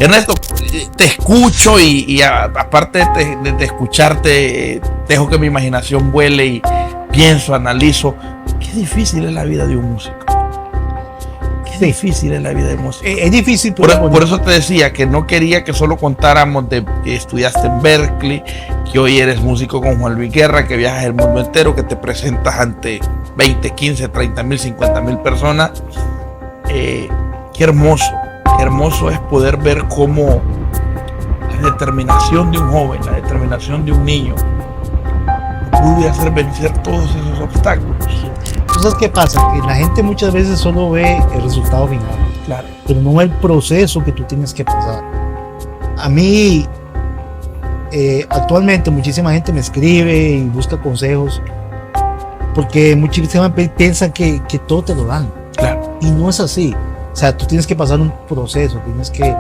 Ernesto, te escucho y aparte de escucharte, dejo que mi imaginación vuele y pienso, analizo. Qué difícil es la vida de un músico. Qué difícil es la vida de un músico. Es difícil. Por eso te decía que no quería que solo contáramos de que estudiaste en Berklee, que hoy eres músico con Juan Luis Guerra, que viajas el mundo entero, que te presentas ante 20, 15, 30 mil, 50 mil personas. Qué hermoso es poder ver cómo la determinación de un joven, la determinación de un niño puede hacer vencer todos esos obstáculos. Entonces, ¿qué pasa? Que la gente muchas veces solo ve el resultado final, claro, pero no ve el proceso que tú tienes que pasar. A mí, actualmente muchísima gente me escribe y busca consejos porque muchísima gente piensa que todo te lo dan. Claro. Y no es así. O sea, tú tienes que pasar un proceso, tienes que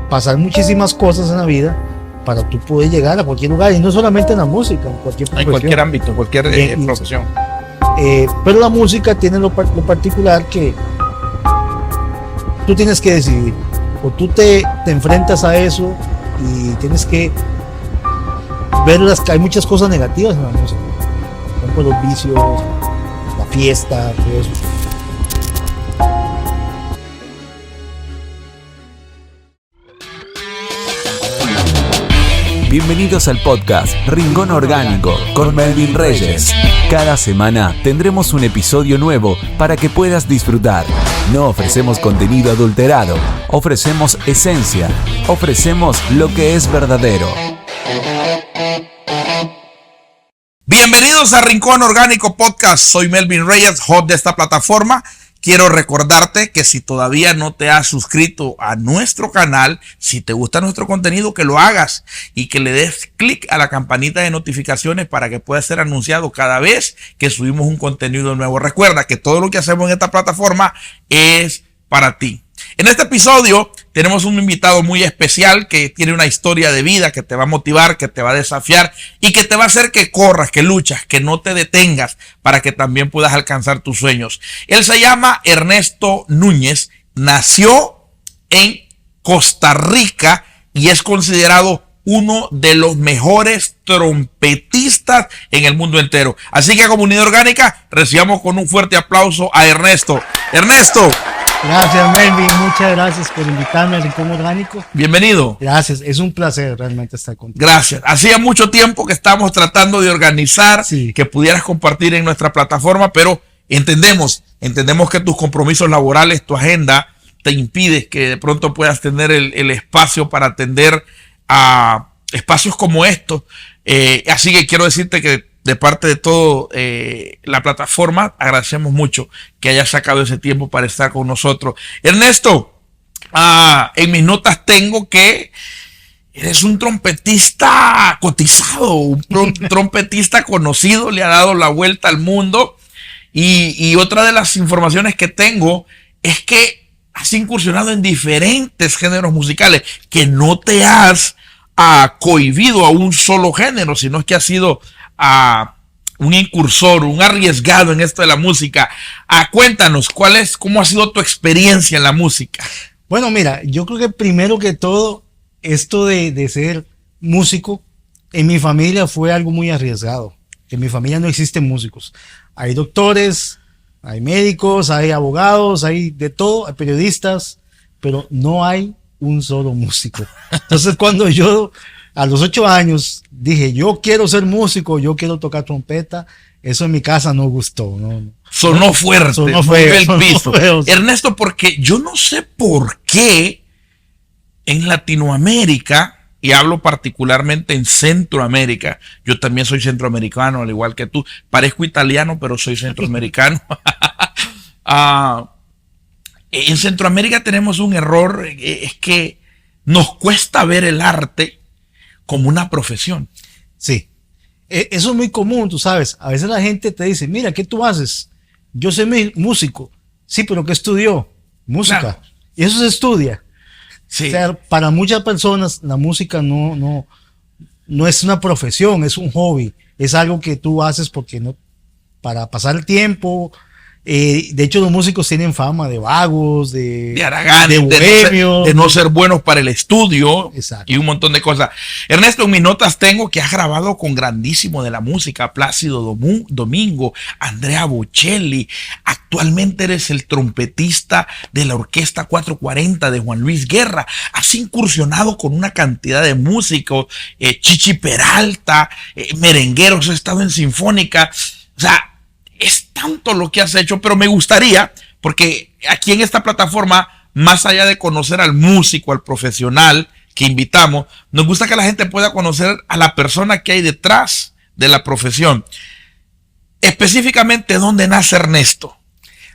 pasar muchísimas cosas en la vida para tú poder llegar a cualquier lugar, y no solamente en la música, en cualquier profesión. En cualquier ámbito, en cualquier profesión. Pero la música tiene lo particular que tú tienes que decidir. O tú te enfrentas a eso y tienes que ver que hay muchas cosas negativas en la música. Por ejemplo, los vicios, la fiesta, todo eso. Bienvenidos al podcast Rincón Orgánico con Melvin Reyes. Cada semana tendremos un episodio nuevo para que puedas disfrutar. No ofrecemos contenido adulterado, ofrecemos esencia, ofrecemos lo que es verdadero. Bienvenidos a Rincón Orgánico Podcast. Soy Melvin Reyes, host de esta plataforma. Quiero recordarte que si todavía no te has suscrito a nuestro canal, si te gusta nuestro contenido, que lo hagas y que le des clic a la campanita de notificaciones para que pueda ser anunciado cada vez que subimos un contenido nuevo. Recuerda que todo lo que hacemos en esta plataforma es para ti. En este episodio tenemos un invitado muy especial que tiene una historia de vida que te va a motivar, que te va a desafiar y que te va a hacer que corras, que luchas, que no te detengas para que también puedas alcanzar tus sueños. Él se llama Ernesto Núñez, nació en Costa Rica y es considerado uno de los mejores trompetistas en el mundo entero. Así que, comunidad orgánica, recibamos con un fuerte aplauso a Ernesto. Ernesto. Gracias, Melvin, muchas gracias por invitarme al Rincón Orgánico. Bienvenido. Gracias, es un placer realmente estar contigo. Gracias. Hacía mucho tiempo que estábamos tratando de organizar, sí, que pudieras compartir en nuestra plataforma, pero entendemos que tus compromisos laborales, tu agenda, te impide que de pronto puedas tener el espacio para atender a espacios como estos. Así que quiero decirte que de parte de todo la plataforma, agradecemos mucho que hayas sacado ese tiempo para estar con nosotros. Ernesto, en mis notas tengo que eres un trompetista cotizado, un trompetista conocido, le ha dado la vuelta al mundo. Y otra de las informaciones que tengo es que has incursionado en diferentes géneros musicales, que no te has cohibido a un solo género, sino que has sido un incursor, un arriesgado en esto de la música. Cuéntanos, ¿cómo ha sido tu experiencia en la música? Bueno, mira, yo creo que primero que todo, esto de ser músico, en mi familia fue algo muy arriesgado. En mi familia no existen músicos. Hay doctores, hay médicos, hay abogados, hay de todo, hay periodistas, pero no hay un solo músico. Entonces, cuando yo a los 8 años dije, yo quiero ser músico, yo quiero tocar trompeta, eso en mi casa no gustó. Sonó fuerte, sonó feo, el piso. Feo. Ernesto, porque yo no sé por qué en Latinoamérica, y hablo particularmente en Centroamérica, yo también soy centroamericano, al igual que tú, parezco italiano, pero soy centroamericano. En Centroamérica tenemos un error, es que nos cuesta ver el arte como una profesión. Sí, eso es muy común, tú sabes. A veces la gente te dice, mira, ¿qué tú haces? Yo soy músico. Sí, pero ¿qué estudió? Música. Claro. Y eso se estudia. Sí. O sea, para muchas personas la música no es una profesión, es un hobby. Es algo que tú haces porque no, para pasar el tiempo, De hecho, los músicos tienen fama de vagos, de haraganes, de bohemios, de no ser buenos para el estudio. Exacto. Y un montón de cosas. Ernesto, en mis notas tengo que has grabado con grandísimo de la música, Plácido Domingo, Andrea Bocelli. Actualmente eres el trompetista de la Orquesta 440 de Juan Luis Guerra. Has incursionado con una cantidad de músicos, Chichi Peralta, merengueros, has estado en Sinfónica. O sea, es tanto lo que has hecho, pero me gustaría, porque aquí en esta plataforma, más allá de conocer al músico, al profesional que invitamos, nos gusta que la gente pueda conocer a la persona que hay detrás de la profesión. Específicamente, ¿dónde nace Ernesto?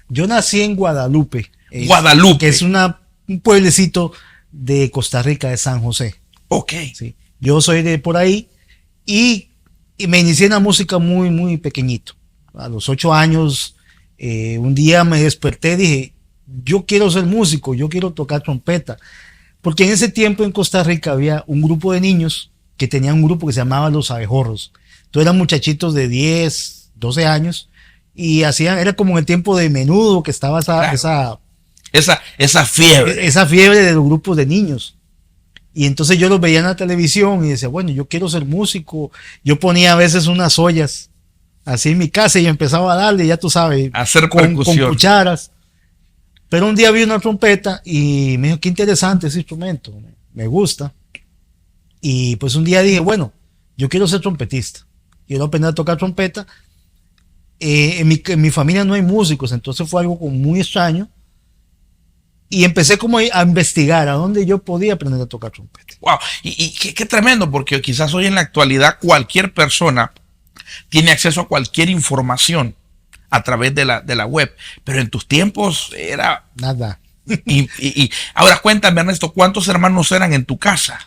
Yo nací en Guadalupe. Guadalupe. Que es un pueblecito de Costa Rica, de San José. Ok. Sí. Yo soy de por ahí y me inicié en la música muy, muy pequeñito. A los 8 años, un día me desperté y dije, yo quiero ser músico, yo quiero tocar trompeta. Porque en ese tiempo en Costa Rica había un grupo de niños que tenían un grupo que se llamaba Los Abejorros. Entonces eran muchachitos de 10, 12 años y era como en el tiempo de Menudo que estaba esa fiebre. Esa fiebre de los grupos de niños. Y entonces yo los veía en la televisión y decía, bueno, yo quiero ser músico. Yo ponía a veces unas ollas así en mi casa y empezaba a darle, ya tú sabes, hacer con cucharas. Pero un día vi una trompeta y me dijo, qué interesante ese instrumento, me gusta. Y pues un día dije, bueno, yo quiero ser trompetista, quiero aprender a tocar trompeta. En mi familia no hay músicos, entonces fue algo como muy extraño. Y empecé como a investigar a dónde yo podía aprender a tocar trompeta. Wow, y qué tremendo, porque quizás hoy en la actualidad cualquier persona tiene acceso a cualquier información a través de la web, pero en tus tiempos era nada. Y ahora cuéntame, Ernesto, ¿cuántos hermanos eran en tu casa?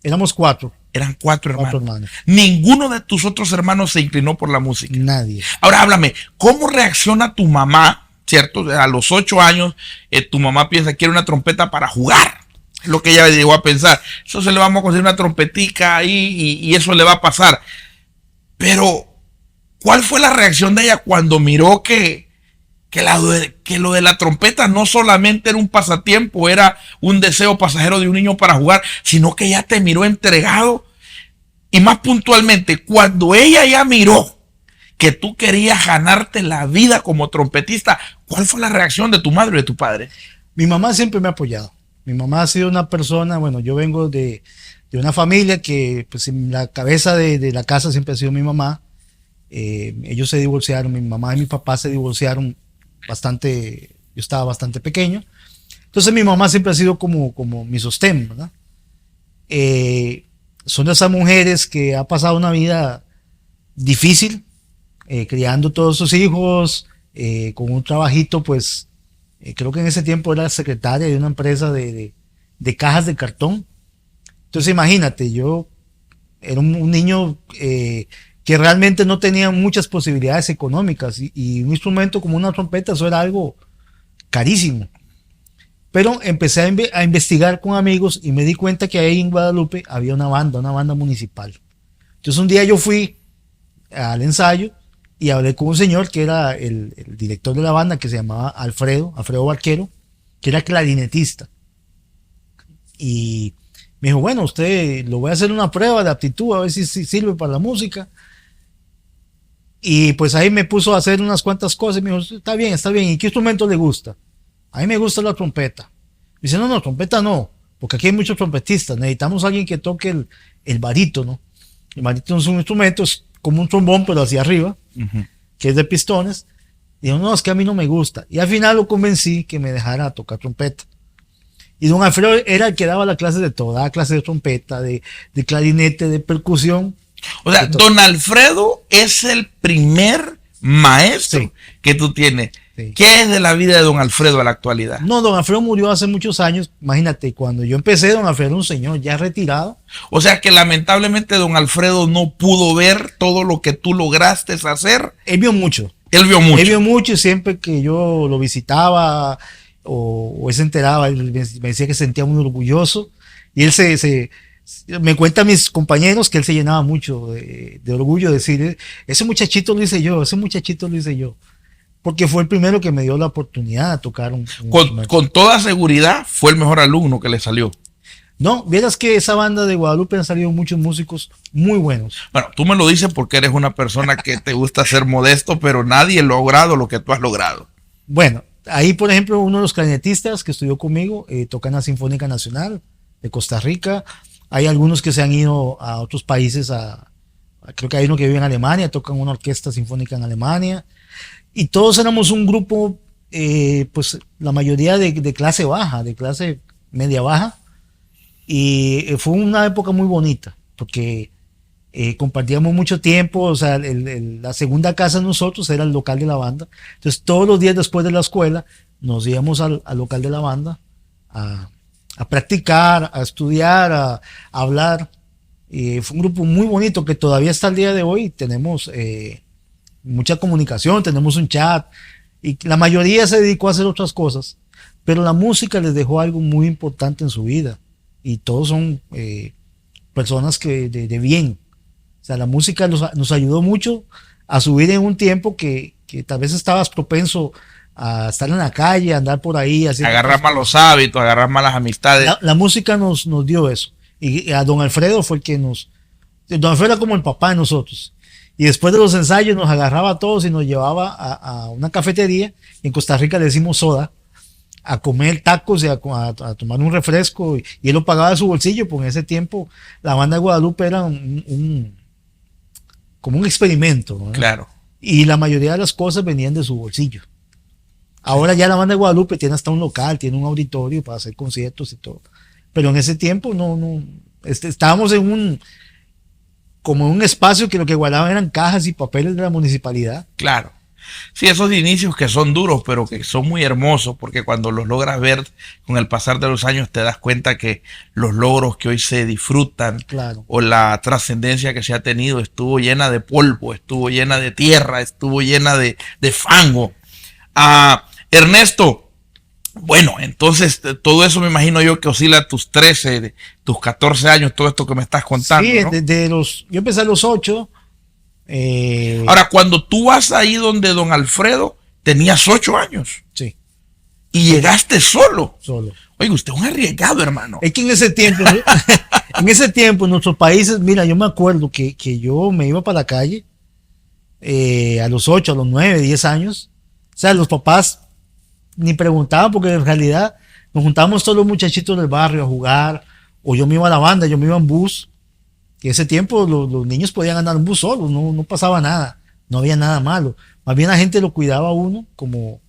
Éramos 4. Eran 4 hermanos. Ninguno de tus otros hermanos se inclinó por la música. Nadie. Ahora háblame, ¿cómo reacciona tu mamá? ¿Cierto? A los 8 años, tu mamá piensa que quiere una trompeta para jugar. Es lo que ella llegó a pensar. Eso se le vamos a conseguir una trompetica ahí y eso le va a pasar. Pero, ¿cuál fue la reacción de ella cuando miró que lo de la trompeta no solamente era un pasatiempo, era un deseo pasajero de un niño para jugar, sino que ella te miró entregado? Y más puntualmente, cuando ella ya miró que tú querías ganarte la vida como trompetista, ¿cuál fue la reacción de tu madre y de tu padre? Mi mamá siempre me ha apoyado. Mi mamá ha sido una persona, bueno, yo vengo de una familia que pues en la cabeza de la casa siempre ha sido mi mamá. Ellos se divorciaron, mi mamá y mi papá se divorciaron bastante, yo estaba bastante pequeño. Entonces mi mamá siempre ha sido como mi sostén, ¿verdad? Son de esas mujeres que ha pasado una vida difícil, criando todos sus hijos, con un trabajito, pues creo que en ese tiempo era secretaria de una empresa de cajas de cartón. Entonces imagínate, yo era un niño que realmente no tenía muchas posibilidades económicas y un instrumento como una trompeta, eso era algo carísimo. Pero empecé a investigar con amigos y me di cuenta que ahí en Guadalupe había una banda municipal. Entonces un día yo fui al ensayo y hablé con un señor que era el director de la banda, que se llamaba Alfredo Barquero, que era clarinetista. Y me dijo, bueno, usted lo voy a hacer una prueba de aptitud, a ver si sirve para la música. Y pues ahí me puso a hacer unas cuantas cosas y me dijo, está bien. ¿Y qué instrumento le gusta? A mí me gusta la trompeta. Me dice, no, trompeta no, porque aquí hay muchos trompetistas, necesitamos a alguien que toque el barítono. El barítono es un instrumento, es como un trombón, pero hacia arriba, que es de pistones. Y dijo, no, es que a mí no me gusta. Y al final lo convencí que me dejara tocar trompeta. Y don Alfredo era el que daba la clase de todo, daba clase de trompeta, de clarinete, de percusión. O sea, don Alfredo es el primer maestro que tú tienes. Sí. ¿Qué es de la vida de don Alfredo a la actualidad? No, don Alfredo murió hace muchos años. Imagínate, cuando yo empecé, don Alfredo era un señor ya retirado. O sea que lamentablemente don Alfredo no pudo ver todo lo que tú lograste hacer. Él vio mucho. Él vio mucho y siempre que yo lo visitaba o él se enteraba, él me decía que se sentía muy orgulloso. Y él me cuentan mis compañeros que él se llenaba mucho de orgullo, de decir, ese muchachito lo hice yo. porque fue el primero que me dio la oportunidad de tocar un instrumento. Con toda seguridad fue el mejor alumno que le salió. No, vieras que esa banda de Guadalupe han salido muchos músicos muy buenos. Bueno, tú me lo dices porque eres una persona que te gusta ser modesto, pero nadie ha logrado lo que tú has logrado. Bueno, ahí por ejemplo uno de los clarinetistas que estudió conmigo toca en la Sinfónica Nacional de Costa Rica. Hay algunos que se han ido a otros países, creo que hay uno que vive en Alemania, toca en una orquesta sinfónica en Alemania. Y todos éramos un grupo, pues la mayoría de clase baja, de clase media baja. Y fue una época muy bonita, porque compartíamos mucho tiempo. O sea, la segunda casa de nosotros era el local de la banda. Entonces todos los días después de la escuela nos íbamos al local de la banda a practicar, a estudiar, a hablar. Fue un grupo muy bonito que todavía hasta el día de hoy tenemos mucha comunicación, tenemos un chat, y la mayoría se dedicó a hacer otras cosas, pero la música les dejó algo muy importante en su vida, y todos son personas que de bien. O sea, la música nos ayudó mucho a subir en un tiempo que tal vez estabas propenso a estar en la calle, a andar por ahí. Agarrar malos hábitos, agarrar malas amistades. La música nos dio eso. Y a don Alfredo fue el que don Alfredo era como el papá de nosotros. Y después de los ensayos nos agarraba a todos y nos llevaba a una cafetería. En Costa Rica le decimos soda, a comer tacos y a tomar un refresco. Y él lo pagaba de su bolsillo, porque en ese tiempo la banda de Guadalupe era como un experimento, ¿no? Claro. Y la mayoría de las cosas venían de su bolsillo. Ahora ya la banda de Guadalupe tiene hasta un local, tiene un auditorio para hacer conciertos y todo. Pero en ese tiempo estábamos como en un espacio que lo que guardaban eran cajas y papeles de la municipalidad. Claro. Sí, esos inicios que son duros, pero que son muy hermosos, porque cuando los logras ver con el pasar de los años te das cuenta que los logros que hoy se disfrutan, claro, o la trascendencia que se ha tenido estuvo llena de polvo, estuvo llena de tierra, estuvo llena de fango. Ernesto, bueno, entonces todo eso me imagino yo que oscila a tus 13, tus 14 años, todo esto que me estás contando. Sí, ¿no? Yo empecé a los 8. Ahora, cuando tú vas ahí donde don Alfredo, tenías 8 años. Sí. Y llegaste solo. Solo. Oye, usted es un arriesgado, hermano. Es que en ese tiempo, en nuestros países, mira, yo me acuerdo que yo me iba para la calle a los 8, a los 9, 10 años. O sea, los papás ni preguntaban, porque en realidad nos juntábamos todos los muchachitos del barrio a jugar, o yo me iba a la banda, yo me iba en bus. Y en ese tiempo los niños podían andar en bus solos, no pasaba nada, no había nada malo. Más bien la gente lo cuidaba a uno, como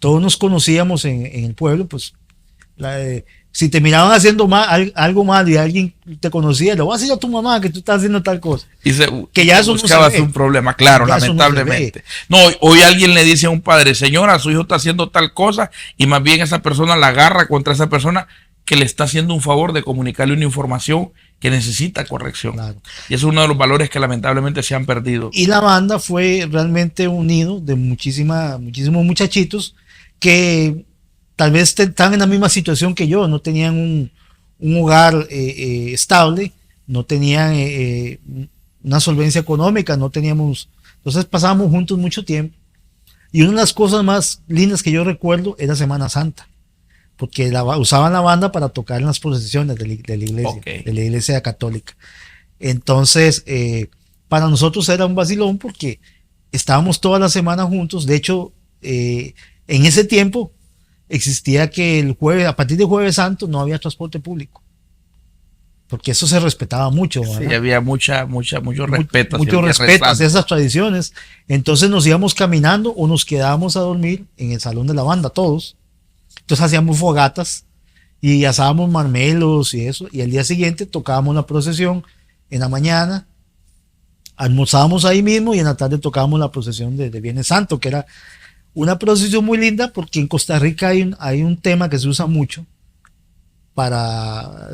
todos nos conocíamos en el pueblo, pues si te miraban haciendo algo mal y alguien te conocía, le voy a decir a tu mamá que tú estás haciendo tal cosa. Y que ya eso buscabas un problema, claro, lamentablemente. No, hoy alguien le dice a un padre, señora, su hijo está haciendo tal cosa, y más bien esa persona la agarra contra esa persona que le está haciendo un favor de comunicarle una información que necesita corrección. Claro. Y eso es uno de los valores que lamentablemente se han perdido. Y la banda fue realmente un nido de muchísimos muchachitos que tal vez estaban en la misma situación que yo, no tenían un hogar estable, no tenían una solvencia económica, no teníamos. Entonces pasábamos juntos mucho tiempo. Y una de las cosas más lindas que yo recuerdo era Semana Santa, porque usaban la banda para tocar en las procesiones de la iglesia, okay, de la iglesia católica. Entonces, para nosotros era un vacilón, porque estábamos toda la semana juntos. De hecho, en ese tiempo existía que a partir del Jueves Santo no había transporte público, porque eso se respetaba mucho, ¿verdad? Sí, había mucho respeto. Mucho respeto hacia esas tradiciones. Entonces nos íbamos caminando o nos quedábamos a dormir en el salón de la banda todos. Entonces hacíamos fogatas y asábamos marmelos y eso, y al día siguiente tocábamos la procesión en la mañana, almorzábamos ahí mismo, y en la tarde tocábamos la procesión de Viernes Santo, que era una procesión muy linda, porque en Costa Rica hay un tema que se usa mucho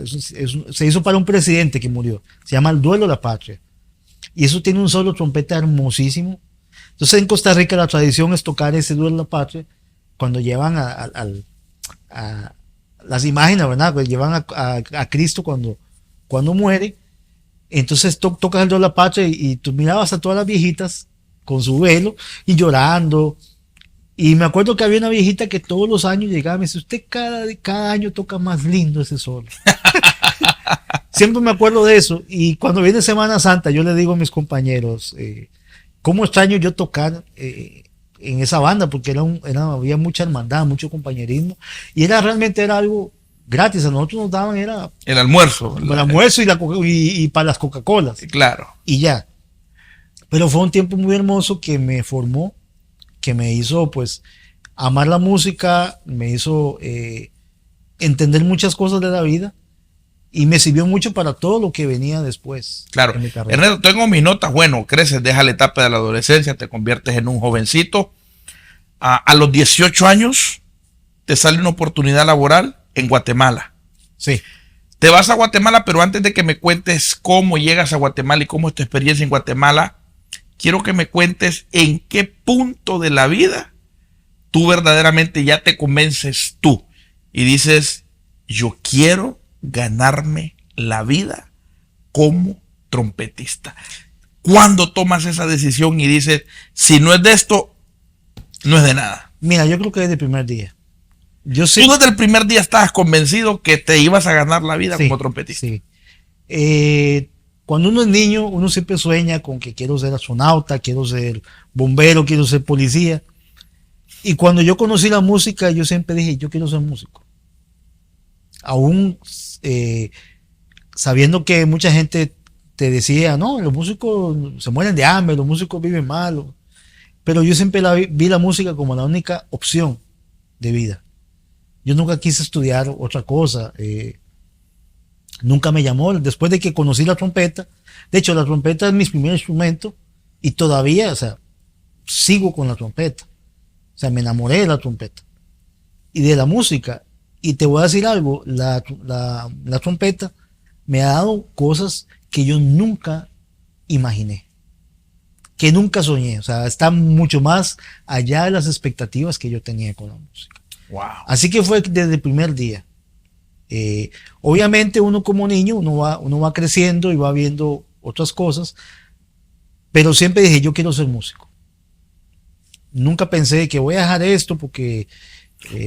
se hizo para un presidente que murió, se llama el duelo de la patria, y eso tiene un solo trompeta hermosísimo. Entonces en Costa Rica la tradición es tocar ese duelo de la patria cuando llevan a las imágenes, ¿verdad? Pues llevan a Cristo cuando muere. Entonces tocas el duelo de la patria, y tú mirabas a todas las viejitas con su velo y llorando. Y me acuerdo que había una viejita que todos los años llegaba y me decía, usted cada año toca más lindo ese solo. Siempre me acuerdo de eso. Y cuando viene Semana Santa, yo le digo a mis compañeros, ¿cómo extraño yo tocar en esa banda? Porque había mucha hermandad, mucho compañerismo. Y realmente era algo gratis. A nosotros nos daban el almuerzo. El almuerzo y para las Coca-Colas. Claro. Y ya. Pero fue un tiempo muy hermoso que me formó, que me hizo pues amar la música, me hizo entender muchas cosas de la vida y me sirvió mucho para todo lo que venía después. Claro. En mi carrera. Ernesto, tengo mis notas. Bueno, creces, dejas la etapa de la adolescencia, te conviertes en un jovencito. A los 18 años te sale una oportunidad laboral en Guatemala. Sí. Te vas a Guatemala, pero antes de que me cuentes cómo llegas a Guatemala y cómo es tu experiencia en Guatemala, quiero que me cuentes en qué punto de la vida tú verdaderamente ya te convences tú y dices, yo quiero ganarme la vida como trompetista. ¿Cuándo tomas esa decisión y dices, si no es de esto, no es de nada? Mira, yo creo que desde el primer día. Tú desde el primer día estabas convencido que te ibas a ganar la vida como trompetista. Sí. Cuando uno es niño, uno siempre sueña con que quiero ser astronauta, quiero ser bombero, quiero ser policía. Y cuando yo conocí la música, yo siempre dije, yo quiero ser músico. Aún sabiendo que mucha gente te decía, no, los músicos se mueren de hambre, los músicos viven mal. Pero yo siempre vi la música como la única opción de vida. Yo nunca quise estudiar otra cosa. Nunca me llamó. Después de que conocí la trompeta, de hecho la trompeta es mi primer instrumento y todavía, o sea, sigo con la trompeta. O sea, me enamoré de la trompeta y de la música. Y te voy a decir algo, la trompeta me ha dado cosas que yo nunca imaginé, que nunca soñé. O sea, está mucho más allá de las expectativas que yo tenía con la música. Wow. Así que fue desde el primer día. Obviamente uno como niño, uno va creciendo y va viendo otras cosas, pero siempre dije, yo quiero ser músico. Nunca pensé que voy a dejar esto porque...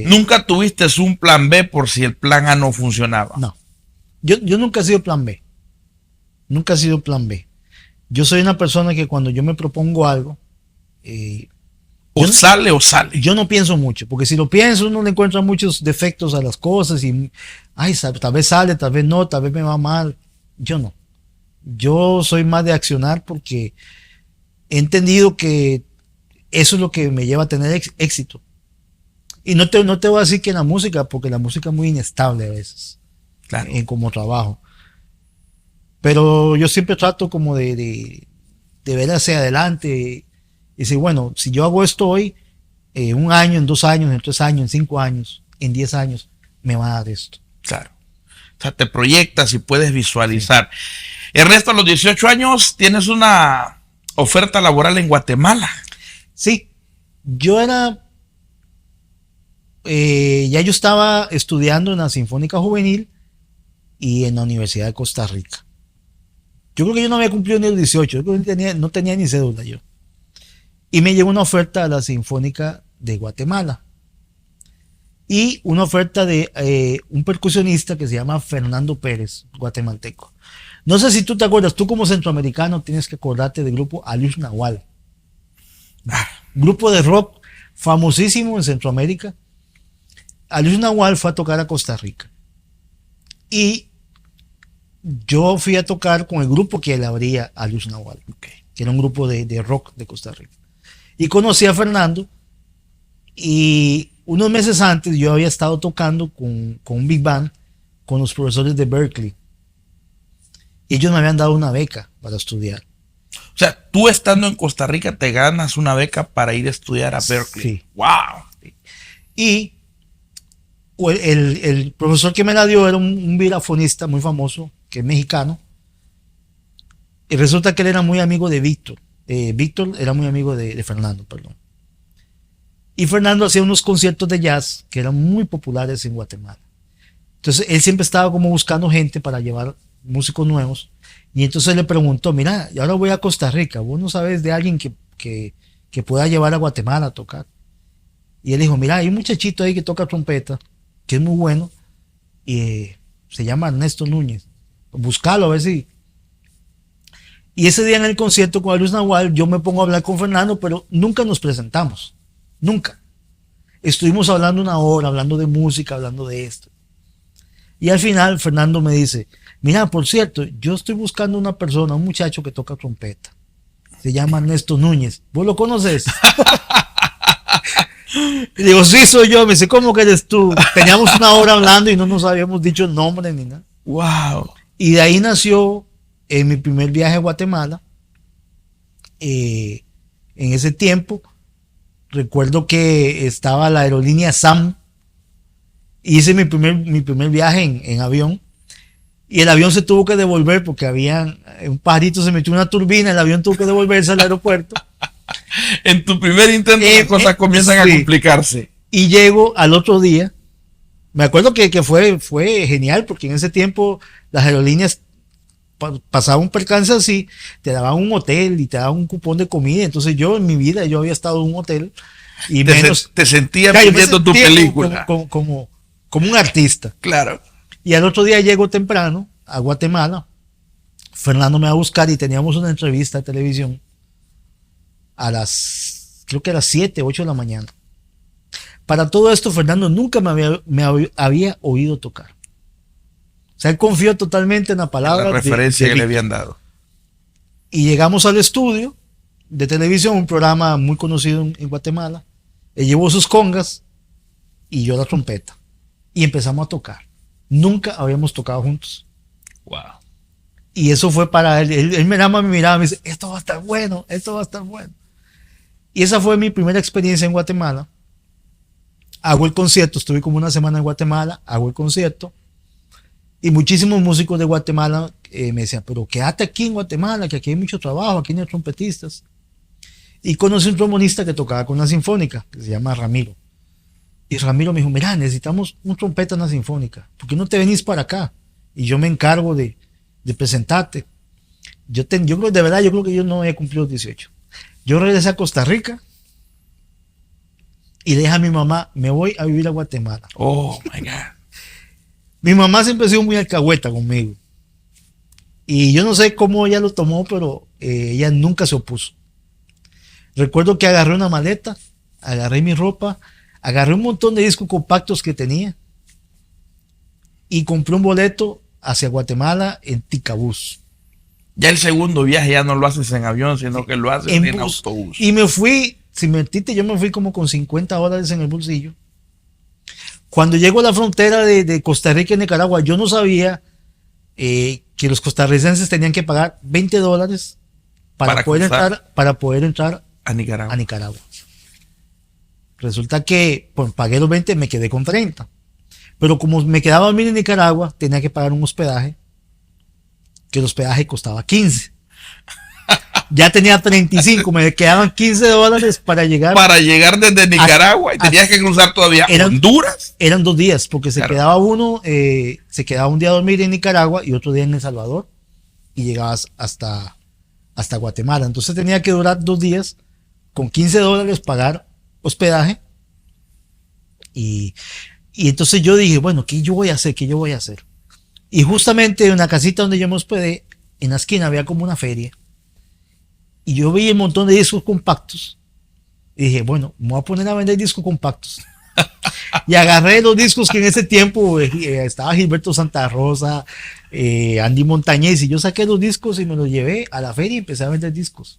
¿Nunca tuviste un plan B por si el plan A no funcionaba? No. Yo nunca he sido plan B. Nunca he sido plan B. Yo soy una persona que cuando yo me propongo algo... sale o sale. Yo no pienso mucho, porque si lo pienso uno le encuentra muchos defectos a las cosas y, tal vez sale, tal vez no, tal vez me va mal. Yo no. Yo soy más de accionar porque he entendido que eso es lo que me lleva a tener éxito. Y no te voy a decir que en la música, porque la música es muy inestable a veces, claro, como trabajo. Pero yo siempre trato como de ver hacia adelante. Y decir, bueno, si yo hago esto hoy, un año, en 2 años, en 3 años, en 5 años, en 10 años, me va a dar esto. Claro. O sea, te proyectas y puedes visualizar. Sí. Ernesto, a los 18 años tienes una oferta laboral en Guatemala. Sí, yo estaba estudiando en la Sinfónica Juvenil y en la Universidad de Costa Rica. Yo creo que yo no había cumplido ni los 18, yo creo que no tenía ni cédula yo. Y me llegó una oferta a la Sinfónica de Guatemala. Y una oferta de un percusionista que se llama Fernando Pérez, guatemalteco. No sé si tú te acuerdas, tú como centroamericano tienes que acordarte del grupo Alius Nahual. Grupo de rock famosísimo en Centroamérica. Alius Nahual fue a tocar a Costa Rica. Y yo fui a tocar con el grupo que le abría a Alius Nahual, que era un grupo de rock de Costa Rica. Y conocí a Fernando y unos meses antes yo había estado tocando con un big band con los profesores de Berkeley. Y ellos me habían dado una beca para estudiar. O sea, tú estando en Costa Rica te ganas una beca para ir a estudiar a Berkeley. Sí. ¡Wow! Y el profesor que me la dio era un vibrafonista muy famoso, que es mexicano. Y resulta que él era muy amigo de Víctor. Víctor era muy amigo de Fernando, perdón. Y Fernando hacía unos conciertos de jazz que eran muy populares en Guatemala. Entonces él siempre estaba como buscando gente para llevar músicos nuevos. Y entonces le preguntó, mira, y ahora voy a Costa Rica, ¿vos no sabes de alguien que pueda llevar a Guatemala a tocar? Y él dijo, mira, hay un muchachito ahí que toca trompeta, que es muy bueno, y se llama Ernesto Núñez. Buscalo a ver si... Y ese día en el concierto con Luis Nahual, yo me pongo a hablar con Fernando, pero nunca nos presentamos. Nunca. Estuvimos hablando una hora, hablando de música, hablando de esto. Y al final Fernando me dice, mira, por cierto, yo estoy buscando una persona, un muchacho que toca trompeta. Se llama Ernesto Núñez. ¿Vos lo conoces? Y digo, sí, soy yo. Me dice, ¿cómo que eres tú? Teníamos una hora hablando y no nos habíamos dicho el nombre ni nada. Wow. Y de ahí nació mi primer viaje a Guatemala. En ese tiempo, recuerdo que estaba la aerolínea SAM. Hice mi primer viaje en avión. Y el avión se tuvo que devolver porque un pajarito se metió en una turbina. El avión tuvo que devolverse al aeropuerto. En tu primer intento las cosas comienzan a complicarse. Y llego al otro día. Me acuerdo que fue genial porque en ese tiempo las aerolíneas pasaban un percance así, te daban un hotel y te daban un cupón de comida. Entonces yo en mi vida yo había estado en un hotel y te sentías viviendo tu película. Como un artista. Claro. Y al otro día llego temprano a Guatemala. Fernando me va a buscar y teníamos una entrevista de televisión creo que a las 7, 8 de la mañana. Para todo esto, Fernando nunca me había oído tocar. O sea, él confió totalmente en la palabra. La referencia que le Víctor. habían dado. Y llegamos al estudio de televisión, un programa muy conocido en Guatemala. Él llevó sus congas y yo la trompeta. Y empezamos a tocar. Nunca habíamos tocado juntos. Wow. Y eso fue para él. Él me miraba y me dice, esto va a estar bueno, esto va a estar bueno. Y esa fue mi primera experiencia en Guatemala. Hago el concierto, estuve como una semana en Guatemala, hago el concierto. Y muchísimos músicos de Guatemala me decían, pero quédate aquí en Guatemala, que aquí hay mucho trabajo, aquí no hay trompetistas. Y conocí un trombonista que tocaba con una sinfónica, que se llama Ramiro. Y Ramiro me dijo, mira, necesitamos un trompeta en la sinfónica. ¿Por qué no te venís para acá? Y yo me encargo de presentarte. Yo creo, de verdad, yo creo que yo no había cumplido los 18. Yo regresé a Costa Rica y le dije a mi mamá, me voy a vivir a Guatemala. Oh, my God. Mi mamá siempre ha sido muy alcahueta conmigo. Y yo no sé cómo ella lo tomó, pero ella nunca se opuso. Recuerdo que agarré una maleta, agarré mi ropa, agarré un montón de discos compactos que tenía y compré un boleto hacia Guatemala en Ticabús. Ya el segundo viaje ya no lo haces en avión, sino que lo haces en autobús. Y me fui, si me entiendes, yo me fui como con $50 en el bolsillo. Cuando llego a la frontera de Costa Rica y Nicaragua, yo no sabía que los costarricenses tenían que pagar $20 para poder entrar a Nicaragua. Resulta que pagué los 20, me quedé con 30. Pero como me quedaba a mí en Nicaragua, tenía que pagar un hospedaje, que el hospedaje costaba 15. Ya tenía 35, me quedaban $15 para llegar. Para llegar desde Nicaragua y tenías que cruzar todavía Honduras. Eran 2 días, porque se quedaba un día a dormir en Nicaragua y otro día en El Salvador y llegabas hasta Guatemala. Entonces tenía que durar 2 días con $15 pagar hospedaje y entonces yo dije, bueno, ¿qué yo voy a hacer? Y justamente en una casita donde yo me hospedé, en la esquina había como una feria. Y yo vi un montón de discos compactos. Y dije, bueno, me voy a poner a vender discos compactos. Y agarré los discos que en ese tiempo estaba Gilberto Santa Rosa, Andy Montañez. Y yo saqué los discos y me los llevé a la feria y empecé a vender discos.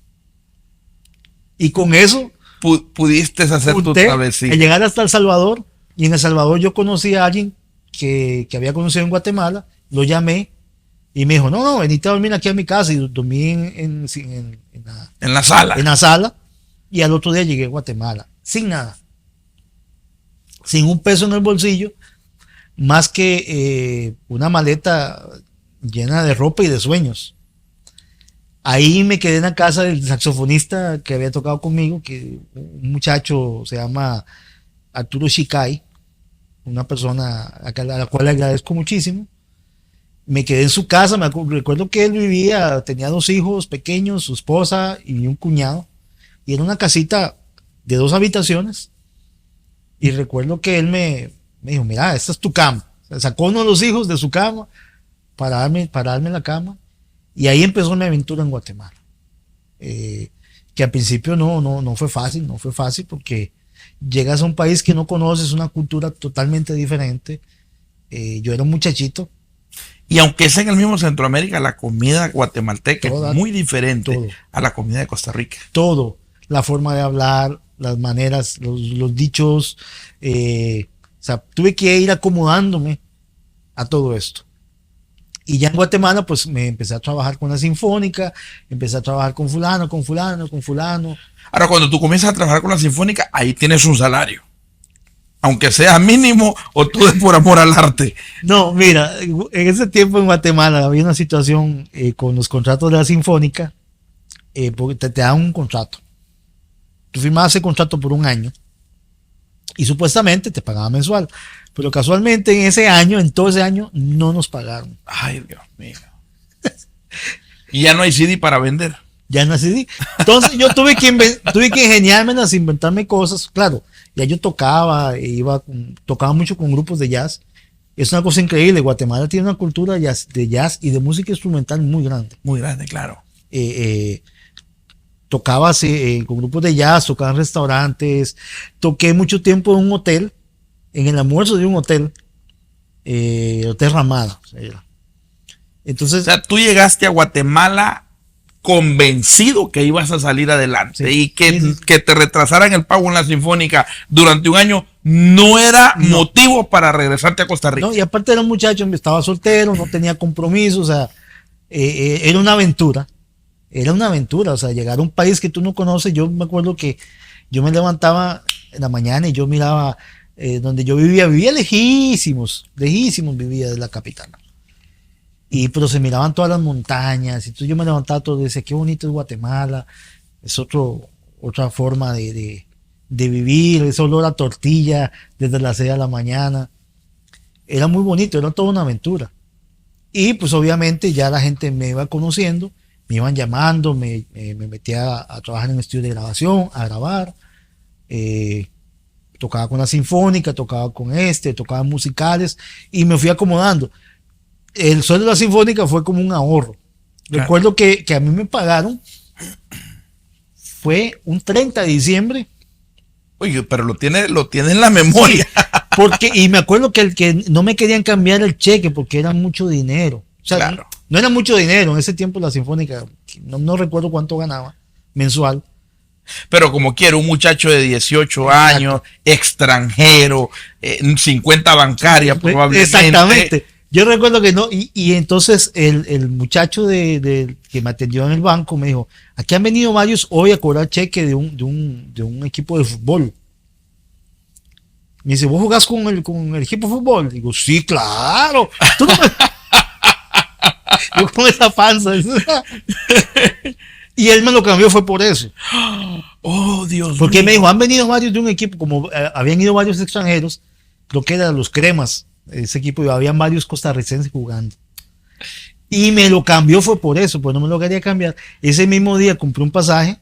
Y con eso pudiste hacer tu travesía. Llegar hasta El Salvador. Y en El Salvador yo conocí a alguien que había conocido en Guatemala. Lo llamé y me dijo, no, venite a dormir aquí a mi casa. Y dormí en la sala. En la sala. Y al otro día llegué a Guatemala, sin nada. Sin un peso en el bolsillo, más que una maleta llena de ropa y de sueños. Ahí me quedé en la casa del saxofonista que había tocado conmigo, que un muchacho se llama Arturo Shicay, una persona a la cual le agradezco muchísimo. Me quedé en su casa, recuerdo que él tenía 2 hijos pequeños, su esposa y un cuñado, y era una casita de 2 habitaciones, Y recuerdo que él me dijo, mira, esta es tu cama. O sea, sacó uno de los hijos de su cama para darme la cama. Y ahí empezó mi aventura en Guatemala. Que al principio no fue fácil porque llegas a un país que no conoces, una cultura totalmente diferente. Yo era un muchachito. Y aunque es en el mismo Centroamérica, la comida guatemalteca es muy diferente a la comida de Costa Rica. Todo, la forma de hablar, las maneras, los dichos. O sea, tuve que ir acomodándome a todo esto. Y ya en Guatemala, pues me empecé a trabajar con la Sinfónica, empecé a trabajar con fulano. Ahora, cuando tú comienzas a trabajar con la Sinfónica, ahí tienes un salario. Aunque sea mínimo o tú es por amor al arte. No, mira, en ese tiempo en Guatemala había una situación con los contratos de la Sinfónica, porque te dan un contrato. Tú firmabas ese contrato por un año y supuestamente te pagaban mensual. Pero casualmente en todo ese año, no nos pagaron. Ay, Dios mío. Y ya no hay CD para vender. Ya no hay CD. Entonces yo tuve que ingeniármelas, inventarme cosas. Claro, ya yo tocaba mucho con grupos de jazz. Es una cosa increíble. Guatemala tiene una cultura de jazz y de música instrumental muy grande. Muy grande, claro. Tocaba con grupos de jazz, tocaba en restaurantes. Toqué mucho tiempo en un hotel. En el almuerzo de un hotel, Hotel Ramada. Entonces, o sea, tú llegaste a Guatemala convencido que ibas a salir adelante, y que te retrasaran el pago en la Sinfónica durante un año no era motivo para regresarte a Costa Rica. No, y aparte era un muchacho, estaba soltero, no tenía compromiso, o sea, era una aventura. O sea, llegar a un país que tú no conoces. Yo me acuerdo que yo me levantaba en la mañana y yo miraba donde yo vivía lejísimos vivía de la capital. Pero se miraban todas las montañas, y entonces yo me levantaba todo y decía, qué bonito es Guatemala, es otra forma de vivir, ese olor a tortilla desde las 6 de la mañana, era muy bonito, era toda una aventura. Y pues obviamente ya la gente me iba conociendo, me iban llamando, me metía a trabajar en estudios de grabación, a grabar, tocaba con la Sinfónica, tocaba tocaba musicales, y me fui acomodando. El sueldo de la Sinfónica fue como un ahorro. Claro. Recuerdo que a mí me pagaron, fue un 30 de diciembre. Oye, pero lo tiene en la memoria. Sí, y me acuerdo que no me querían cambiar el cheque porque era mucho dinero. O sea, claro, no era mucho dinero. En ese tiempo la Sinfónica, no recuerdo cuánto ganaba mensual. Pero como quiero, un muchacho de 18 años, extranjero, 50 bancaria probablemente. Exactamente. Yo recuerdo que no, y entonces el muchacho que me atendió en el banco me dijo, aquí han venido varios hoy a cobrar cheque de un equipo de fútbol. Me dice, ¿vos jugás con el equipo de fútbol? Digo, sí, claro. ¿Tú no Yo con esa panza. Y él me lo cambió, fue por eso. Oh, Dios Porque mío. me dijo, han venido varios de un equipo, como habían ido varios extranjeros, creo que eran los Cremas, ese equipo, y habían varios costarricenses jugando. Y me lo cambió, fue por eso, pues no me lo quería cambiar. Ese mismo día compré un pasaje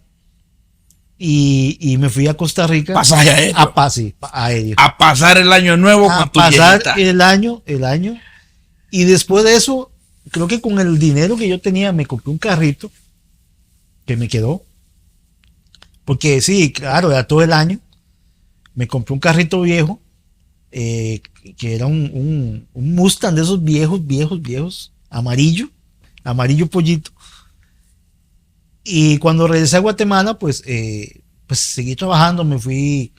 y me fui a Costa Rica. Pasaje aéreo. Aéreo. A pasar el año nuevo con tu pasar viejita. el año. Y después de eso, creo que con el dinero que yo tenía, me compré un carrito que me quedó. Porque sí, claro, era todo el año. Me compré un carrito viejo, que era un Mustang de esos viejos, amarillo pollito. Y cuando regresé a Guatemala, pues seguí trabajando, me fui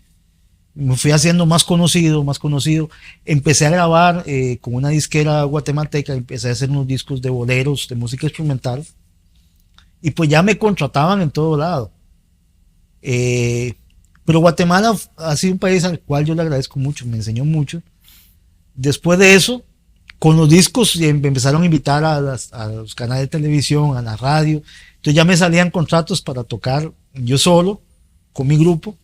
haciendo más conocido. Empecé a grabar con una disquera guatemalteca, empecé a hacer unos discos de boleros, de música instrumental. Y pues ya me contrataban en todo lado. Pero Guatemala ha sido un país al cual yo le agradezco mucho, me enseñó mucho. Después de eso, con los discos me empezaron a invitar a los canales de televisión, a la radio. Entonces ya me salían contratos para tocar yo solo, con mi grupo.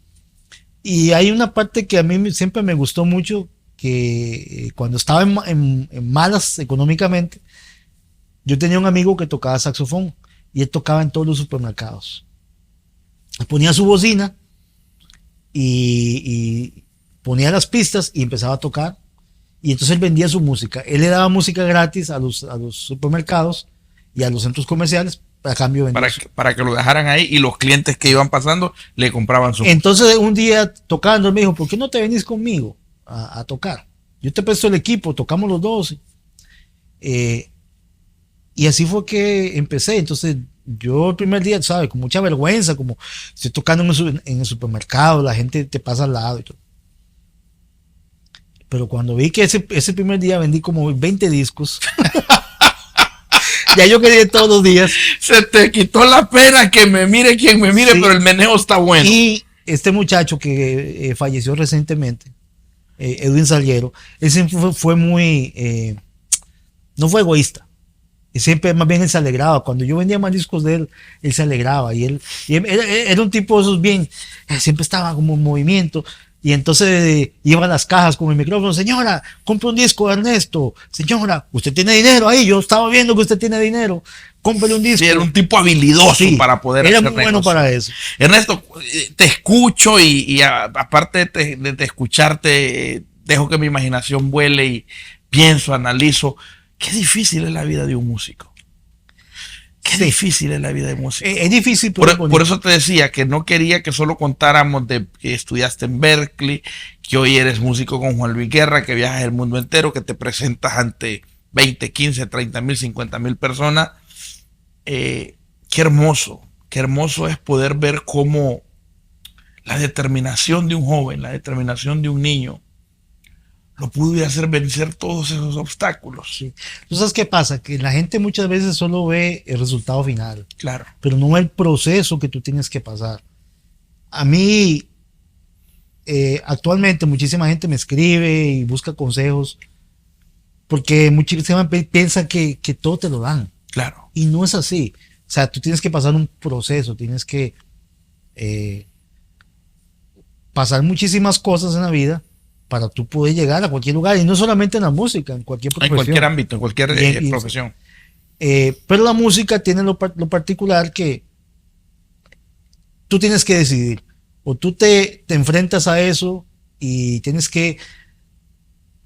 Y hay una parte que a mí siempre me gustó mucho, que cuando estaba en malas económicamente, yo tenía un amigo que tocaba saxofón y él tocaba en todos los supermercados. Ponía su bocina y ponía las pistas y empezaba a tocar. Y entonces él vendía su música. Él le daba música gratis a los supermercados y a los centros comerciales a cambio de para que lo dejaran ahí y los clientes que iban pasando le compraban su música. Entonces un día tocando, él me dijo, ¿por qué no te venís conmigo a tocar? Yo te presto el equipo, tocamos los dos. Y así fue que empecé. Entonces yo el primer día, ¿sabes? Con mucha vergüenza, como estoy tocando en el supermercado, la gente te pasa al lado y todo. Pero cuando vi que ese primer día vendí como 20 discos, ya yo quería ir todos los días. Se te quitó la pena que me mire quien me mire, sí. Pero el meneo está bueno. Y este muchacho que falleció recientemente, Edwin Salguero, él siempre fue muy, no fue egoísta. Y siempre más bien él se alegraba. Cuando yo vendía más discos de él se alegraba. Y él era un tipo de esos bien, siempre estaba como en movimiento. Y entonces iba a las cajas con el micrófono, señora, compre un disco de Ernesto, señora, usted tiene dinero ahí, yo estaba viendo que usted tiene dinero, cómprele un disco. Sí, era un tipo habilidoso para poder hacer muy bueno para eso. Ernesto, te escucho y aparte de escucharte, dejo que mi imaginación vuele y pienso, analizo. Qué difícil es la vida de un músico. Qué difícil es la vida de músico. Es difícil. Por eso te decía que no quería que solo contáramos de que estudiaste en Berkeley, que hoy eres músico con Juan Luis Guerra, que viajas el mundo entero, que te presentas ante 20, 15, 30 mil, 50 mil personas. Qué hermoso es poder ver cómo la determinación de un joven, la determinación de un niño, lo pudo hacer vencer todos esos obstáculos. Sí. ¿Tú sabes qué pasa? Que la gente muchas veces solo ve el resultado final. Claro. Pero no ve el proceso que tú tienes que pasar. A mí, actualmente muchísima gente me escribe y busca consejos porque muchísima gente piensa que todo te lo dan. Claro. Y no es así. O sea, tú tienes que pasar un proceso, tienes que pasar muchísimas cosas en la vida para tú poder llegar a cualquier lugar, y no solamente en la música, en cualquier profesión. En cualquier ámbito, en cualquier profesión. Pero la música tiene lo particular que tú tienes que decidir. O tú te enfrentas a eso y tienes que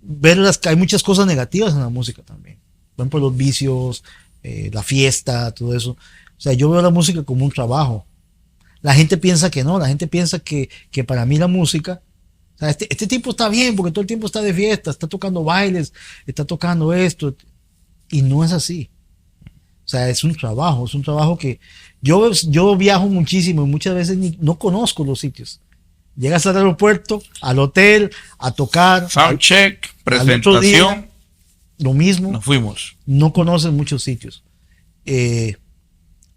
ver que hay muchas cosas negativas en la música también. Por ejemplo, los vicios, la fiesta, todo eso. O sea, yo veo la música como un trabajo. La gente piensa que no, la gente piensa que para mí la música, o sea, este tipo está bien porque todo el tiempo está de fiesta, está tocando bailes, está tocando esto, y no es así. O sea, es un trabajo que yo viajo muchísimo y muchas veces no conozco los sitios. Llegas al aeropuerto, al hotel, a tocar. Soundcheck, presentación. Día, lo mismo. Nos fuimos. No conoces muchos sitios.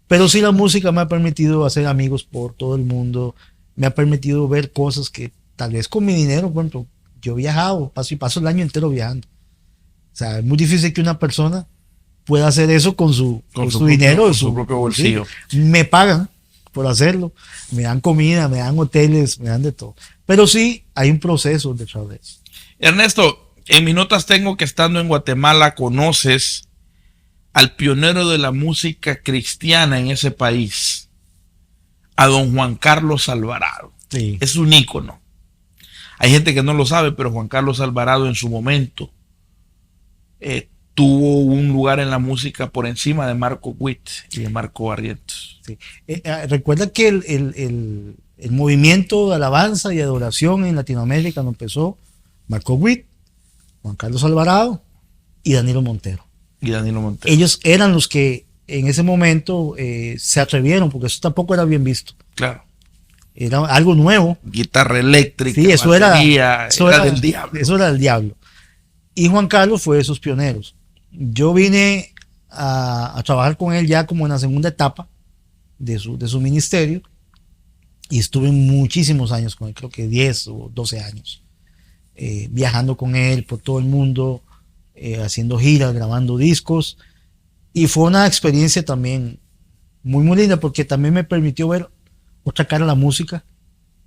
Pero sí, la música me ha permitido hacer amigos por todo el mundo. Me ha permitido ver cosas que tal vez con mi dinero, por ejemplo, yo he viajado, paso el año entero viajando. O sea, es muy difícil que una persona pueda hacer eso con su dinero, con su propio bolsillo. Sí, me pagan por hacerlo, me dan comida, me dan hoteles, me dan de todo. Pero sí, hay un proceso detrás de eso. Ernesto, en mis notas tengo que estando en Guatemala conoces al pionero de la música cristiana en ese país, a don Juan Carlos Alvarado. Sí. Es un ícono. Hay gente que no lo sabe, pero Juan Carlos Alvarado en su momento tuvo un lugar en la música por encima de Marco Witt y de Marco Barrientos. Sí. Recuerda que el movimiento de alabanza y adoración en Latinoamérica no empezó Marco Witt, Juan Carlos Alvarado y Danilo Montero. Ellos eran los que en ese momento se atrevieron, porque eso tampoco era bien visto. Claro. Era algo nuevo. Guitarra eléctrica, sí, eso batería, era del diablo. Eso era del diablo. Y Juan Carlos fue de esos pioneros. Yo vine a trabajar con él ya como en la segunda etapa de su ministerio, y estuve muchísimos años con él, creo que 10 o 12 años, viajando con él por todo el mundo, haciendo giras, grabando discos, y fue una experiencia también muy muy linda, porque también me permitió ver otra cara a la música,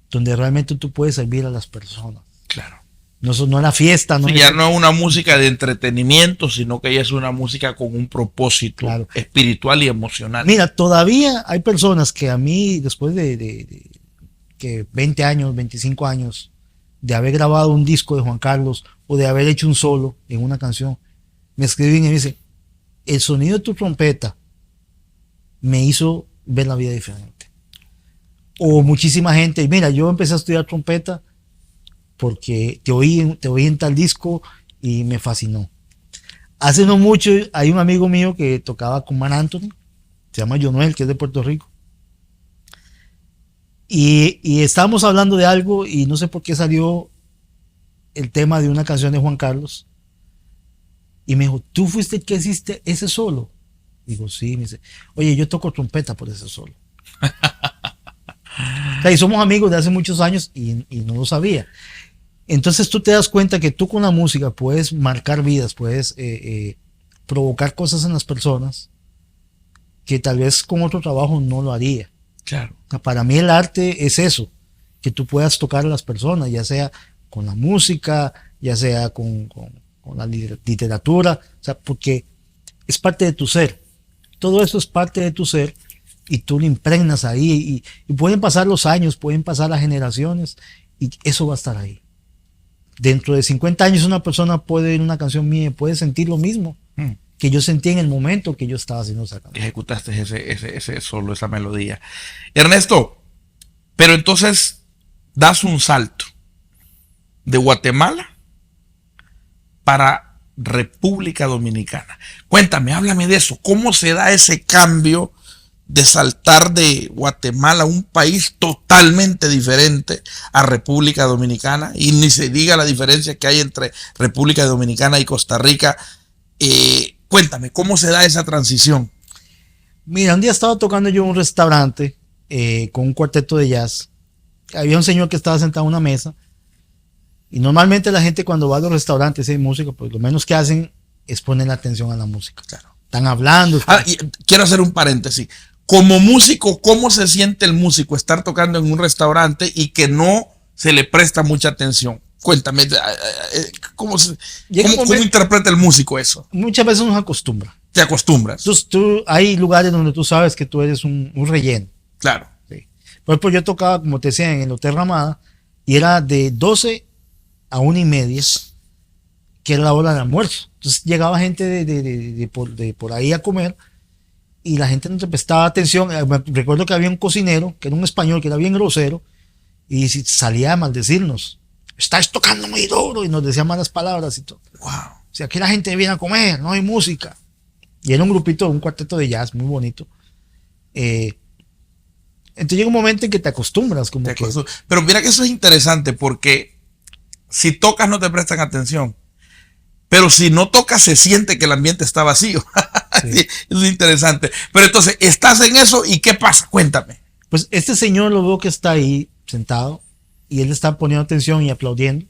donde realmente tú puedes servir a las personas. Claro. No es la fiesta. Sí, ya no es una música de entretenimiento, sino que ya es una música con un propósito espiritual y emocional. Mira, todavía hay personas que a mí, después de que 20 años, 25 años de haber grabado un disco de Juan Carlos o de haber hecho un solo en una canción, me escriben y me dicen, el sonido de tu trompeta me hizo ver la vida diferente. O muchísima gente, mira, yo empecé a estudiar trompeta porque te oí en tal disco y me fascinó. Hace no mucho hay un amigo mío que tocaba con Man Anthony, se llama Jonuel, que es de Puerto Rico. Y estábamos hablando de algo y no sé por qué salió el tema de una canción de Juan Carlos. Y me dijo, ¿tú fuiste el que hiciste ese solo? Digo, sí. Me dice, oye, yo toco trompeta por ese solo. O sea, y somos amigos de hace muchos años y no lo sabía. Entonces tú te das cuenta que tú con la música puedes marcar vidas, puedes provocar cosas en las personas que tal vez con otro trabajo no lo haría. Claro. O sea, para mí el arte es eso, que tú puedas tocar a las personas, ya sea con la música, ya sea con la literatura, o sea, porque es parte de tu ser. Todo eso es parte de tu ser y tú lo impregnas ahí y pueden pasar los años, pueden pasar las generaciones y eso va a estar ahí. Dentro de 50 años una persona puede oír una canción mía y puede sentir lo mismo que yo sentí en el momento que yo estaba haciendo esa canción. Ejecutaste ese solo, esa melodía. Ernesto, pero entonces das un salto de Guatemala para República Dominicana. Cuéntame, háblame de eso. ¿Cómo se da ese cambio de saltar de Guatemala, un país totalmente diferente, a República Dominicana? Y ni se diga la diferencia que hay entre República Dominicana y Costa Rica. Cuéntame, ¿cómo se da esa transición? Mira, un día estaba tocando yo en un restaurante con un cuarteto de jazz. Había un señor que estaba sentado en una mesa. Y normalmente la gente cuando va a los restaurantes y hay música, pues lo menos que hacen es poner atención a la música. Claro. Están hablando. Y quiero hacer un paréntesis. Como músico, ¿cómo se siente el músico estar tocando en un restaurante y que no se le presta mucha atención? Cuéntame, ¿cómo interpreta el músico eso? Muchas veces uno se acostumbra. Te acostumbras. Hay lugares donde tú sabes que tú eres un relleno. Claro. Sí. Por ejemplo, yo tocaba, como te decía, en el Hotel Ramada y era de 12 a 1:30, que era la hora del almuerzo. Entonces llegaba gente de por ahí a comer y la gente no te prestaba atención. Recuerdo que había un cocinero, que era un español, que era bien grosero, y salía a maldecirnos. Estáis tocando muy duro, y nos decía malas palabras y todo. Wow. O sea, aquí la gente viene a comer, no hay música. Y era un grupito, un cuarteto de jazz muy bonito. Entonces llega un momento en que te acostumbras. Pero mira que eso es interesante porque si tocas no te prestan atención. Pero si no tocas se siente que el ambiente está vacío. Sí. Eso es interesante. Pero entonces, estás en eso y ¿qué pasa? Cuéntame. Pues este señor lo veo que está ahí sentado y él está poniendo atención y aplaudiendo.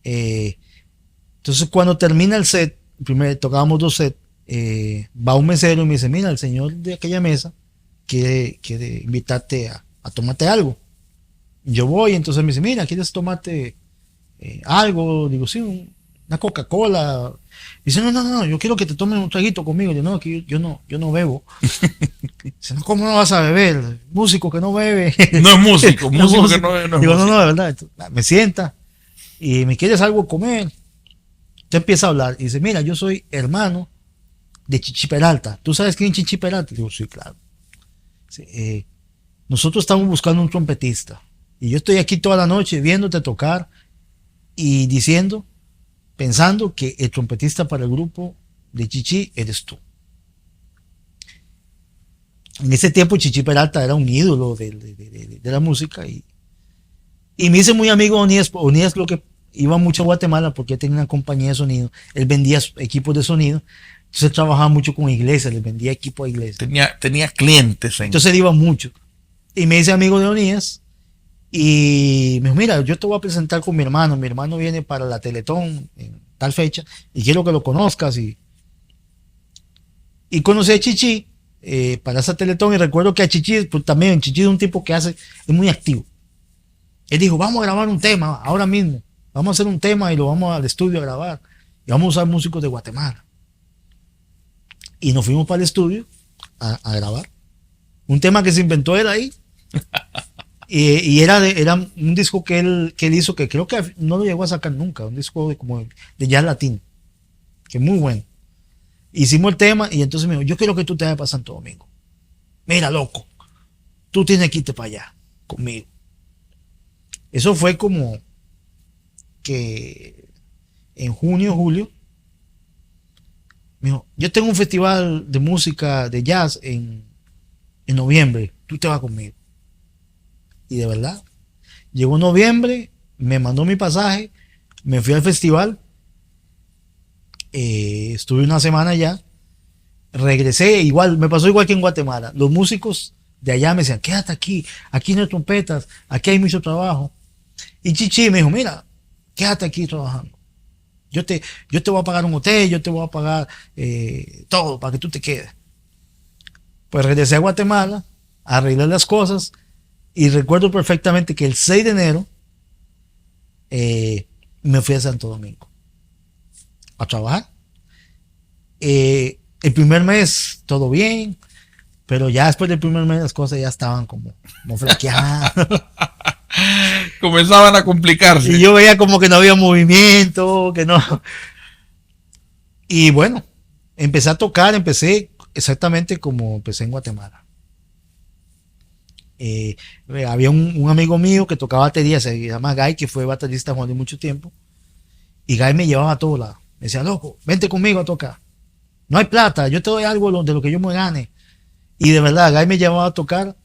Entonces cuando termina el set, primero tocábamos 2 sets, va un mesero y me dice, mira, el señor de aquella mesa quiere invitarte a tomarte algo. Yo voy, entonces me dice, mira, ¿quieres tomarte algo? Digo, sí, una Coca-Cola. Dice, no, yo quiero que te tomes un traguito conmigo. Yo no, que yo no bebo. Dice, no, ¿cómo no vas a beber? Músico que no bebe. No es músico, músico que no bebe. No digo, no, de verdad. Entonces, me sienta y me quieres algo comer. Te empieza a hablar y dice, mira, yo soy hermano de Chichi Peralta. ¿Tú sabes quién es Chichi Peralta? Digo, sí, claro. Dice, nosotros estamos buscando un trompetista y yo estoy aquí toda la noche viéndote tocar y pensando que el trompetista para el grupo de Chichi eres tú. En ese tiempo Chichi Peralta era un ídolo de la música y me hice muy amigo de Onías. Onías lo que iba mucho a Guatemala porque tenía una compañía de sonido. Él vendía equipos de sonido. Entonces trabajaba mucho con iglesias, les vendía equipo a iglesias. Tenía clientes. Entonces él iba mucho. Y me hice amigo de Onías. Y me dijo, mira, yo te voy a presentar con mi hermano. Mi hermano viene para la Teletón en tal fecha y quiero que lo conozcas. Y conocí a Chichi para esa Teletón y recuerdo que a Chichi, pues también Chichi es un tipo que es muy activo. Él dijo, vamos a grabar un tema ahora mismo. Vamos a hacer un tema y lo vamos al estudio a grabar. Y vamos a usar músicos de Guatemala. Y nos fuimos para el estudio a grabar. Un tema que se inventó él ahí. Y era un disco que él hizo que creo que no lo llegó a sacar nunca, un disco como de jazz latino, que es muy bueno. Hicimos el tema y entonces me dijo, yo quiero que tú te vayas para Santo Domingo. Mira, loco, tú tienes que irte para allá conmigo. Eso fue como que en junio, julio, me dijo, yo tengo un festival de música de jazz en noviembre, tú te vas conmigo. Y de verdad, llegó noviembre, me mandó mi pasaje, me fui al festival, estuve una semana allá, regresé, igual, me pasó igual que en Guatemala. Los músicos de allá me decían, quédate aquí no hay trompetas, aquí hay mucho trabajo. Y Chichi me dijo, mira, quédate aquí trabajando. Yo te voy a pagar un hotel, yo te voy a pagar todo para que tú te quedes. Pues regresé a Guatemala, arreglé las cosas y recuerdo perfectamente que el 6 de enero me fui a Santo Domingo a trabajar. El primer mes todo bien, pero ya después del primer mes las cosas ya estaban como flaqueadas. Comenzaban a complicarse. Y yo veía como que no había movimiento, que no. Y bueno, empecé a tocar, empecé exactamente como empecé en Guatemala. Había un amigo mío que tocaba batería, se llama Guy, que fue baterista Juan de mucho tiempo. Y Guy me llevaba a todos lados. Me decía, loco, vente conmigo a tocar. No hay plata, yo te doy algo de lo que yo me gane. Y de verdad, Guy me llevaba a tocar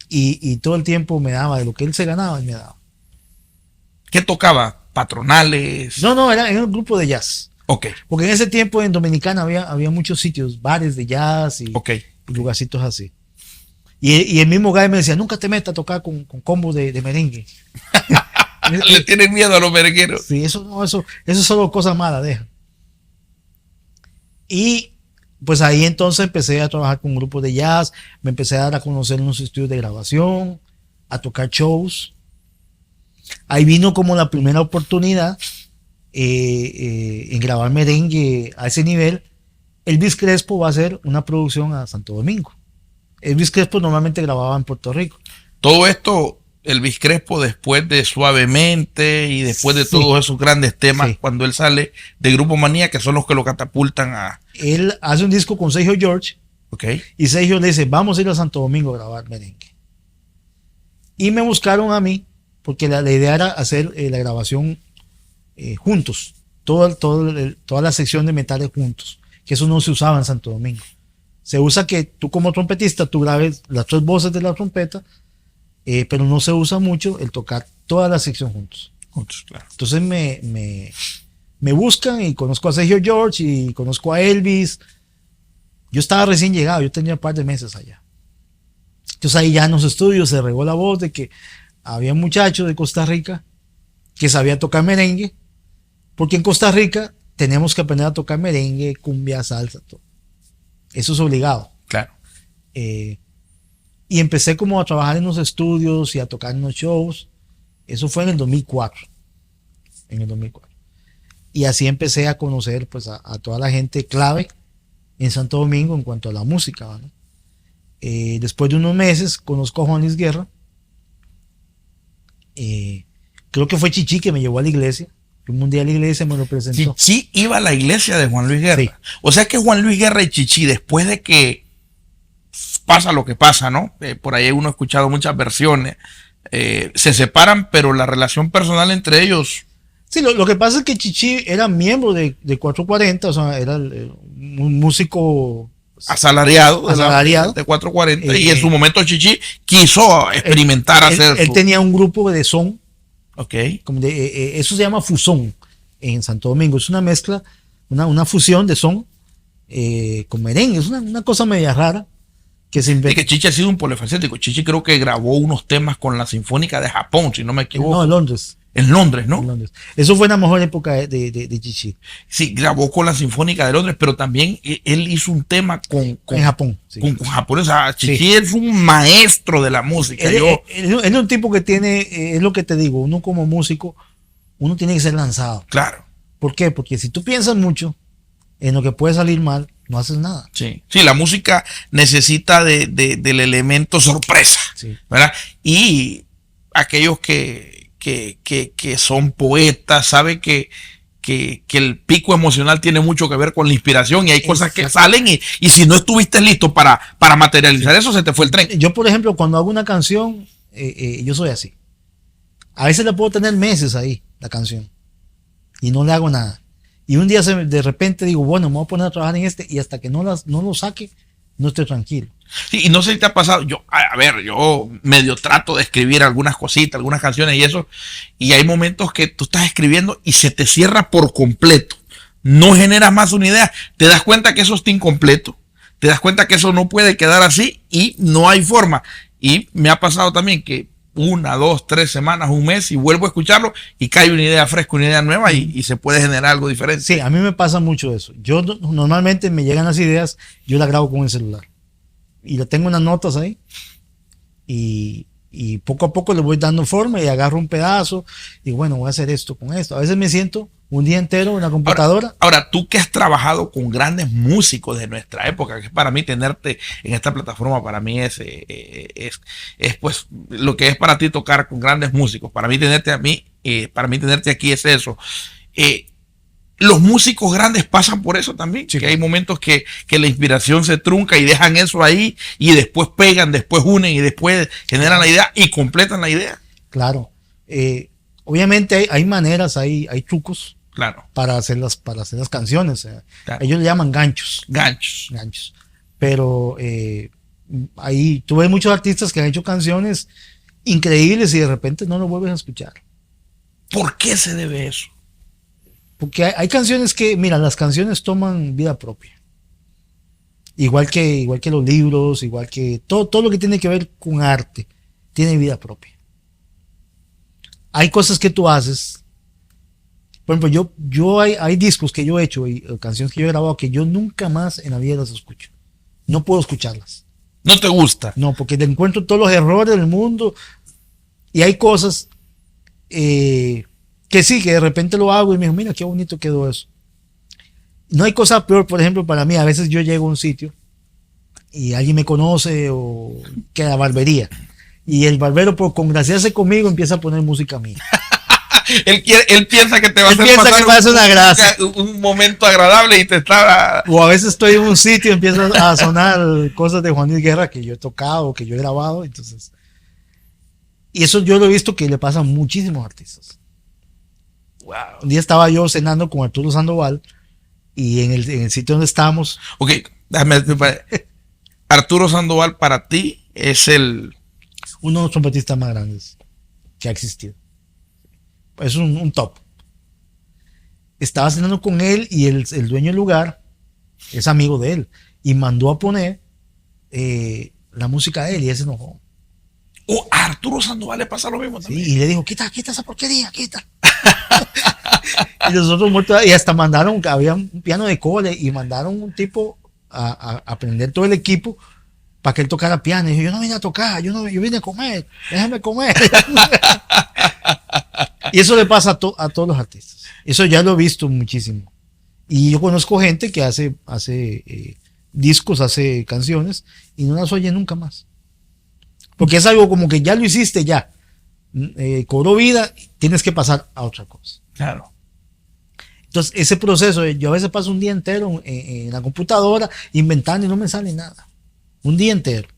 y todo el tiempo me daba de lo que él se ganaba, y me daba. ¿Qué tocaba? ¿Patronales? No, era un grupo de jazz. Ok. Porque en ese tiempo en Dominicana había muchos sitios, bares de jazz y Ok. lugarcitos así. Y el mismo Guy me decía, nunca te metas a tocar con combo de merengue. Le tienen miedo a los merengueros. Sí, eso es solo cosas malas, deja. Y pues ahí entonces empecé a trabajar con un grupo de jazz, me empecé a dar a conocer en unos estudios de grabación, a tocar shows. Ahí vino como la primera oportunidad en grabar merengue a ese nivel. Elvis Crespo va a hacer una producción a Santo Domingo. Elvis Crespo normalmente grababa en Puerto Rico. Todo esto, Elvis Crespo, después de Suavemente y después de Sí. todos esos grandes temas, Sí. cuando él sale de Grupo Manía, que son los que lo catapultan a... Él hace un disco con Sergio George Ok. y Sergio le dice, vamos a ir a Santo Domingo a grabar merengue. Y me buscaron a mí porque la idea era hacer la grabación juntos, toda la sección de metales juntos, que eso no se usaba en Santo Domingo. Se usa que tú como trompetista, tú grabes las 3 voces de la trompeta, pero no se usa mucho el tocar toda la sección juntos. Juntos, claro. Entonces me buscan y conozco a Sergio George y conozco a Elvis. Yo estaba recién llegado, yo tenía un par de meses allá. Entonces ahí ya en los estudios se regó la voz de que había un muchacho de Costa Rica que sabía tocar merengue, porque en Costa Rica tenemos que aprender a tocar merengue, cumbia, salsa, todo. Eso es obligado. Claro. Y empecé como a trabajar en los estudios y a tocar en los shows. Eso fue en el 2004. En el 2004. Y así empecé a conocer pues a toda la gente clave en Santo Domingo en cuanto a la música, ¿vale? Después de unos meses conozco a Juan Luis Guerra. Creo que fue Chichi que me llevó a la iglesia. Un día a la iglesia me lo presentó. Chichi iba a la iglesia de Juan Luis Guerra. Sí. O sea que Juan Luis Guerra y Chichi, después de que pasa lo que pasa, ¿no? Por ahí uno ha escuchado muchas versiones. Se separan, pero la relación personal entre ellos... Sí, lo que pasa es que Chichi era miembro de 440, o sea, era un músico asalariado Asalariado. de 440 y en su momento Chichi quiso experimentar hacer él tenía un grupo de son. Ok. Eso se llama fusón en Santo Domingo. Es una mezcla, una fusión de son con merengue. Es una cosa media rara que se inventó. Es que Chichi ha sido un polifacético. Chichi creo que grabó unos temas con la Sinfónica de Japón, si no me equivoco. No, en Londres. En Londres, ¿no? En Londres. Eso fue la mejor época de Chichi. Sí, grabó con la Sinfónica de Londres, pero también él hizo un tema con en Japón. Sí. Con Japón. O sea, Chichi Sí. es un maestro de la música. Él es un tipo que tiene, es lo que te digo, uno como músico, uno tiene que ser lanzado. Claro. ¿Por qué? Porque si tú piensas mucho en lo que puede salir mal, no haces nada. Sí, sí, la música necesita del elemento sorpresa, Sí. ¿verdad? Y aquellos que son poetas, sabe que el pico emocional tiene mucho que ver con la inspiración y hay cosas que salen y si no estuviste listo para materializar eso, se te fue el tren. Yo, por ejemplo, cuando hago una canción, yo soy así. A veces la puedo tener meses ahí, la canción, y no le hago nada. Y un día de repente digo, bueno, me voy a poner a trabajar en este y hasta que no lo saque, no estoy tranquilo. Sí, y no sé si te ha pasado, yo medio trato de escribir algunas cositas, algunas canciones y eso, y hay momentos que tú estás escribiendo y se te cierra por completo, no generas más una idea, te das cuenta que eso está incompleto, te das cuenta que eso no puede quedar así y no hay forma. Y me ha pasado también que 1, 2, 3 semanas, un mes y vuelvo a escucharlo y cae una idea fresca, una idea nueva y se puede generar algo diferente. Sí, a mí me pasa mucho eso. Yo normalmente me llegan las ideas, yo las grabo con el celular. Y le tengo unas notas ahí y poco a poco le voy dando forma y agarro un pedazo y bueno, voy a hacer esto con esto. A veces me siento un día entero en la computadora. Ahora, tú que has trabajado con grandes músicos de nuestra época, que para mí tenerte en esta plataforma, para mí es pues lo que es para ti tocar con grandes músicos. Para mí tenerte aquí es eso. Los músicos grandes pasan por eso también, sí, que hay momentos que la inspiración se trunca y dejan eso ahí y después pegan, después unen y después generan la idea y completan la idea. Claro. Obviamente hay maneras, hay trucos, claro, para hacer las canciones. Claro. Ellos le llaman ganchos. Ganchos. Pero ahí tú ves muchos artistas que han hecho canciones increíbles y de repente no lo vuelves a escuchar. ¿Por qué se debe eso? Porque hay canciones que, mira, las canciones toman vida propia. Igual que los libros, igual que todo lo que tiene que ver con arte, tiene vida propia. Hay cosas que tú haces. Por ejemplo, yo hay discos que yo he hecho y canciones que yo he grabado que yo nunca más en la vida las escucho. No puedo escucharlas. ¿No te gusta? No, porque le encuentro todos los errores del mundo y hay cosas que sí, que de repente lo hago y me digo, mira qué bonito quedó eso. No hay cosa peor, por ejemplo, para mí, a veces yo llego a un sitio y alguien me conoce o que a la barbería y el barbero por congraciarse conmigo empieza a poner música mía. él piensa que te va a hacer pasar una gracia. Un momento agradable y te está... O a veces estoy en un sitio y empieza a sonar cosas de Juan Luis Guerra que yo he tocado, que yo he grabado, entonces... Y eso yo lo he visto que le pasa a muchísimos artistas. Wow. Un día estaba yo cenando con Arturo Sandoval y en el sitio donde estamos. Ok, Arturo Sandoval para ti es uno de los trompetistas más grandes que ha existido. Es un top. Estaba cenando con él y el dueño del lugar es amigo de él y mandó a poner la música de él y él se enojó. A Arturo Sandoval le pasa lo mismo también. Sí, y le dijo, quita esa porquería, quita. Y nosotros muertos, y hasta mandaron, había un piano de cobre y mandaron un tipo a aprender todo el equipo para que él tocara piano. Y dijo, yo no vine a tocar, yo vine a comer, déjame comer. Y eso le pasa a todos los artistas. Eso ya lo he visto muchísimo. Y yo conozco gente que hace discos, hace canciones y no las oye nunca más. Porque es algo como que ya lo hiciste, ya. Cobró vida, tienes que pasar a otra cosa. Claro. Entonces, ese proceso, yo a veces paso un día entero en la computadora inventando y no me sale nada. Un día entero.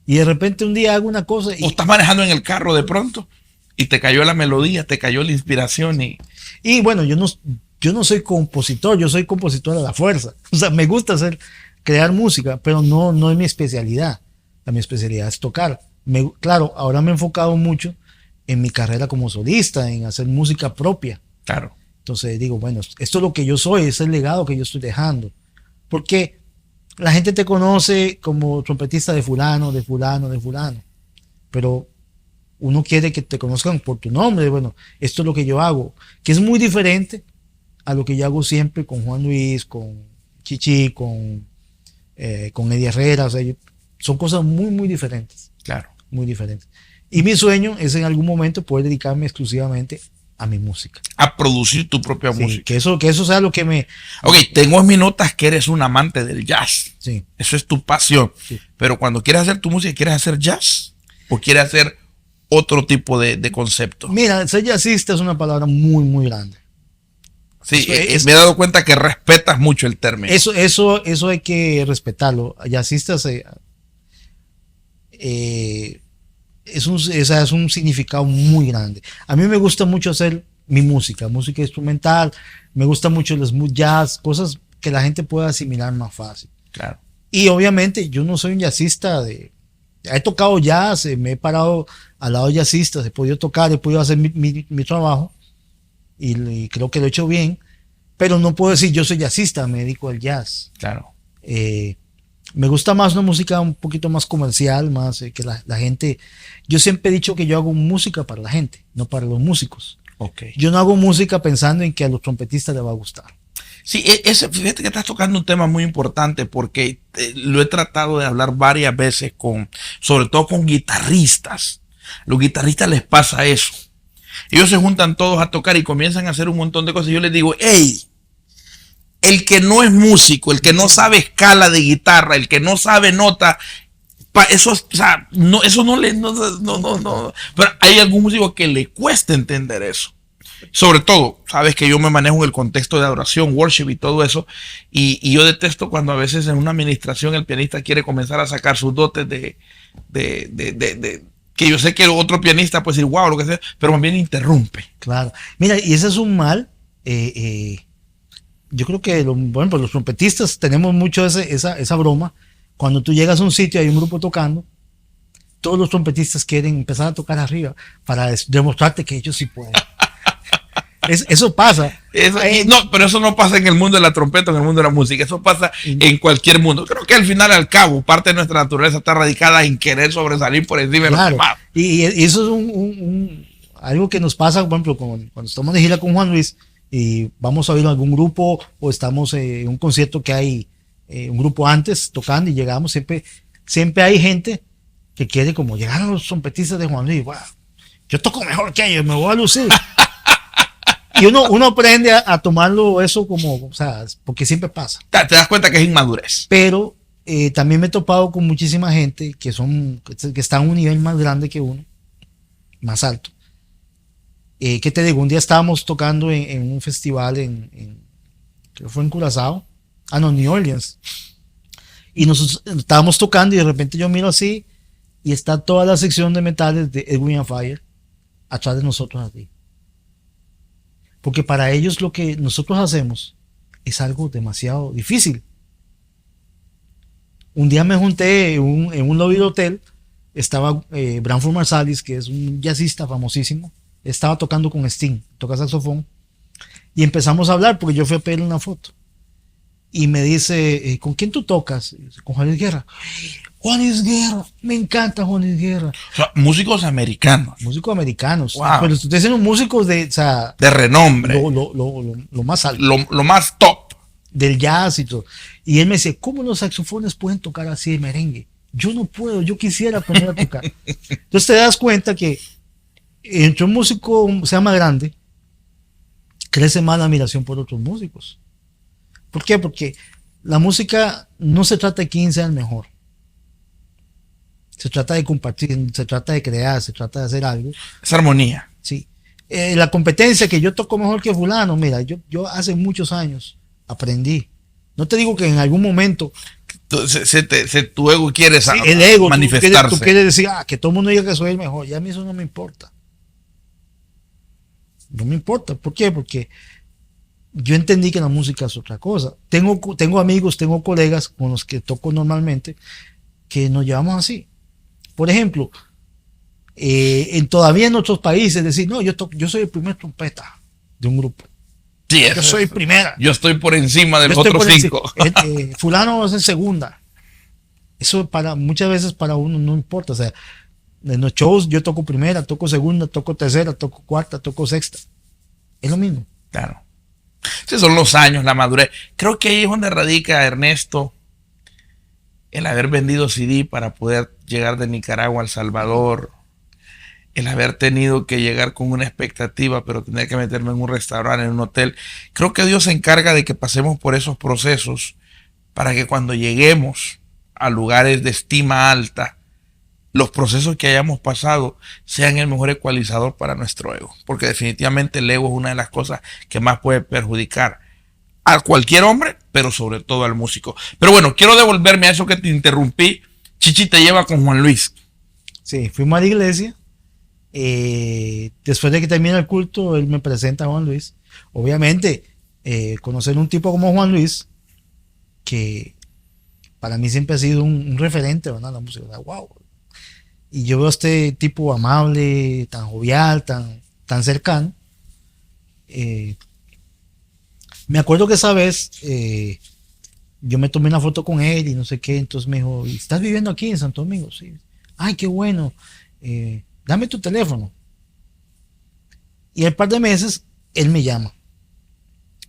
Y de repente un día hago una cosa. O estás manejando en el carro de pronto y te cayó la melodía, te cayó la inspiración. Y bueno, yo no soy compositor, yo soy compositor a la fuerza. O sea, me gusta crear música, pero no es mi especialidad. Mi especialidad es tocar. Claro, ahora me he enfocado mucho en mi carrera como solista, en hacer música propia. Claro. Entonces digo, bueno, esto es lo que yo soy, es el legado que yo estoy dejando. Porque la gente te conoce como trompetista de fulano, de fulano, de fulano. Pero uno quiere que te conozcan por tu nombre. Bueno, esto es lo que yo hago. Que es muy diferente a lo que yo hago siempre con Juan Luis, con Chichi, con Eddie Herrera. O sea, son cosas muy, muy diferentes. Claro. Muy diferentes. Y mi sueño es en algún momento poder dedicarme exclusivamente a mi música. A producir tu propia música. Que eso sea lo que me... Ok, tengo en mis notas que eres un amante del jazz. Sí. Eso es tu pasión. Sí. Pero cuando quieres hacer tu música, ¿quieres hacer jazz? ¿O quieres hacer otro tipo de concepto? Mira, ser jazzista es una palabra muy, muy grande. Sí, me he dado cuenta que respetas mucho el término. Eso hay que respetarlo. Jazzistas es un significado muy grande. A mí me gusta mucho hacer mi música instrumental. Me gusta mucho el smooth jazz, cosas que la gente pueda asimilar más fácil. Claro. Y obviamente yo no soy un jazzista he tocado jazz, me he parado al lado de jazzistas, he podido tocar, he podido hacer mi trabajo y creo que lo he hecho bien, pero no puedo decir yo soy jazzista, me dedico al jazz. Claro. Me gusta más una música un poquito más comercial, más que la gente. Yo siempre he dicho que yo hago música para la gente, no para los músicos. Okay. Yo no hago música pensando en que a los trompetistas les va a gustar. Sí, fíjate que estás tocando un tema muy importante porque lo he tratado de hablar varias veces sobre todo con guitarristas. Los guitarristas les pasa eso. Ellos se juntan todos a tocar y comienzan a hacer un montón de cosas. Y yo les digo, hey, el que no es músico, el que no sabe escala de guitarra, el que no sabe nota, eso, o sea, no, eso no le, no. Pero hay algún músico que le cuesta entender eso. Sobre todo, sabes que yo me manejo en el contexto de adoración, worship y todo eso, y yo detesto cuando a veces en una administración el pianista quiere comenzar a sacar sus dotes que yo sé que otro pianista puede decir wow, lo que sea, pero más bien interrumpe. Claro. Mira, y ese es un mal. Yo creo que pues los trompetistas tenemos mucho esa broma. Cuando tú llegas a un sitio y hay un grupo tocando, todos los trompetistas quieren empezar a tocar arriba para demostrarte que ellos sí pueden. Eso pasa. No, pero eso no pasa en el mundo de la trompeta, en el mundo de la música. Eso pasa en cualquier mundo. Creo que al final, al cabo, parte de nuestra naturaleza está radicada en querer sobresalir por encima de los demás. Y eso es algo que nos pasa, por ejemplo, cuando estamos de gira con Juan Luis y vamos a oír algún grupo o estamos en un concierto que hay un grupo antes tocando y llegamos, siempre hay gente que quiere como llegar a los trompetistas de Juan Luis. Wow, yo toco mejor que ellos, me voy a lucir. Y uno aprende a tomarlo eso como, o sea, porque siempre pasa. Te das cuenta que es inmadurez. Pero también me he topado con muchísima gente que están a un nivel más grande que uno, más alto. ¿Qué te digo? Un día estábamos tocando en un festival creo que fue en Curazao, New Orleans. Y nosotros estábamos tocando y de repente yo miro así y está toda la sección de metales de Edwin Fire atrás de nosotros así. Porque para ellos lo que nosotros hacemos es algo demasiado difícil. Un día me junté en un lobby de hotel, estaba Branford Marsalis, que es un jazzista famosísimo, estaba tocando con Sting, toca saxofón, y empezamos a hablar porque yo fui a pedirle una foto. Y me dice, ¿con quién tú tocas? Con Juan Luis Guerra. Juan Luis Guerra, me encanta Juan Luis Guerra. O sea, músicos americanos. Músicos americanos. Wow. Pero ustedes son músicos de renombre. Lo más alto. Lo más top. Del jazz y todo. Y él me dice, ¿cómo los saxofones pueden tocar así de merengue? Yo no puedo, yo quisiera aprender a tocar. Entonces te das cuenta que entre un músico sea más grande, crece más la admiración por otros músicos. ¿Por qué? Porque la música no se trata de quién sea el mejor. Se trata de compartir, se trata de crear, se trata de hacer algo. Es armonía. Sí. La competencia que yo toco mejor que fulano, mira, yo hace muchos años aprendí. No te digo que en algún momento tu ego quiere el ego, manifestarse. Tú quieres decir, que todo el mundo diga que soy el mejor. Y a mí eso no me importa. No me importa. ¿Por qué? Porque yo entendí que la música es otra cosa. Tengo amigos, tengo colegas con los que toco normalmente que nos llevamos así. Por ejemplo, todavía en otros países decir, no, yo soy el primer trompeta de un grupo. Sí, yo soy primera. Yo estoy por encima de los otros 5. Fulano es en segunda. Eso muchas veces para uno no importa. O sea, en los shows yo toco primera, toco segunda, toco tercera, toco cuarta, toco sexta. Es lo mismo. Claro. Sí, son los años, la madurez. Creo que ahí es donde radica, Ernesto, el haber vendido CD para poder llegar de Nicaragua a El Salvador, el haber tenido que llegar con una expectativa, pero tener que meterme en un restaurante, en un hotel. Creo que Dios se encarga de que pasemos por esos procesos para que cuando lleguemos a lugares de estima alta, los procesos que hayamos pasado sean el mejor ecualizador para nuestro ego, porque definitivamente el ego es una de las cosas que más puede perjudicar a cualquier hombre, pero sobre todo al músico. Pero bueno, quiero devolverme a eso que te interrumpí. Chichi te lleva con Juan Luis. Sí, fuimos a la iglesia. Después de que termina el culto, él me presenta a Juan Luis. Obviamente, conocer un tipo como Juan Luis, que para mí siempre ha sido un referente, ¿verdad? La música, wow. Y yo veo a este tipo amable, tan jovial, tan cercano. Me acuerdo que esa vez yo me tomé una foto con él y no sé qué, entonces me dijo, ¿estás viviendo aquí en Santo Domingo? Sí. Ay, qué bueno. Dame tu teléfono. Y al par de meses, él me llama.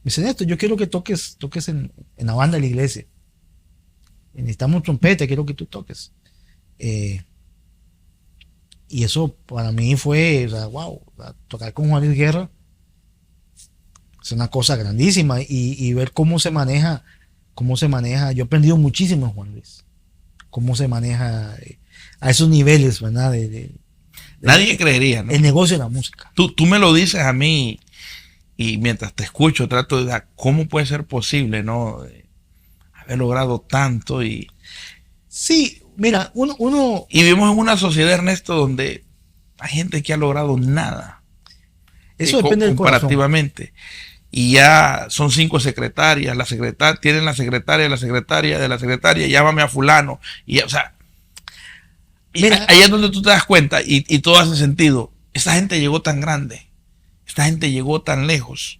Me dice, Néstor, yo quiero que toques en la banda de la iglesia. Necesitamos trompeta, quiero que tú toques. Y eso para mí fue, o sea, wow, tocar con Juan Luis Guerra es una cosa grandísima y ver cómo se maneja. Yo he aprendido muchísimo en Juan Luis, cómo se maneja a esos niveles, ¿verdad? Nadie creería, ¿no? El negocio de la música. Tú me lo dices a mí y mientras te escucho trato de dar cómo puede ser posible, ¿no? Haber logrado tanto y... Sí, mira, uno... Y vivimos en una sociedad, Ernesto, donde hay gente que ha logrado nada. Eso depende del corazón. Comparativamente. Y ya son 5 secretarias, tienen la secretaria de la secretaria, llámame a fulano. Y, o sea, mira, ahí es donde tú te das cuenta y todo hace sentido. Esta gente llegó tan grande, esta gente llegó tan lejos,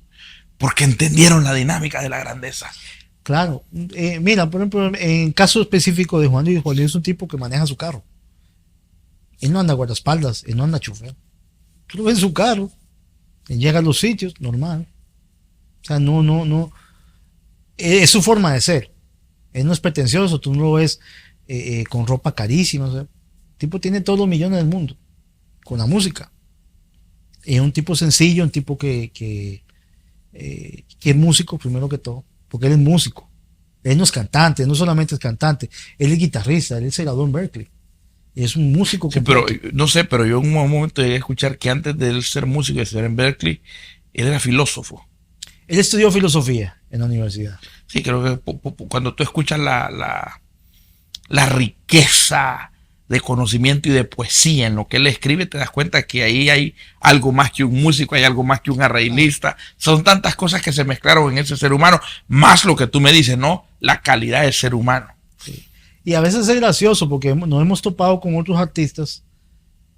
porque entendieron la dinámica de la grandeza. Claro, mira, por ejemplo, en caso específico de Juan Luis es un tipo que maneja su carro. Él no anda guardaespaldas, él no anda chofer. Tú lo ves en su carro, él llega a los sitios, normal. O sea, no. Es su forma de ser. Él no es pretencioso, tú no lo ves con ropa carísima. O sea, el tipo tiene todos los millones del mundo con la música. Es un tipo sencillo, un tipo que es músico primero que todo, porque él es músico. Él no es cantante, no solamente es cantante, él es guitarrista, él se graduó en Berkeley. Es un músico. Sí, pero no sé, pero yo en un momento llegué a escuchar que antes de él ser músico y ser en Berkeley, él era filósofo. Él estudió filosofía en la universidad. Sí, creo que cuando tú escuchas la riqueza de conocimiento y de poesía en lo que él escribe, te das cuenta que ahí hay algo más que un músico, hay algo más que un arreglista. Son tantas cosas que se mezclaron en ese ser humano, más lo que tú me dices, ¿no? La calidad del ser humano. Sí. Y a veces es gracioso porque nos hemos topado con otros artistas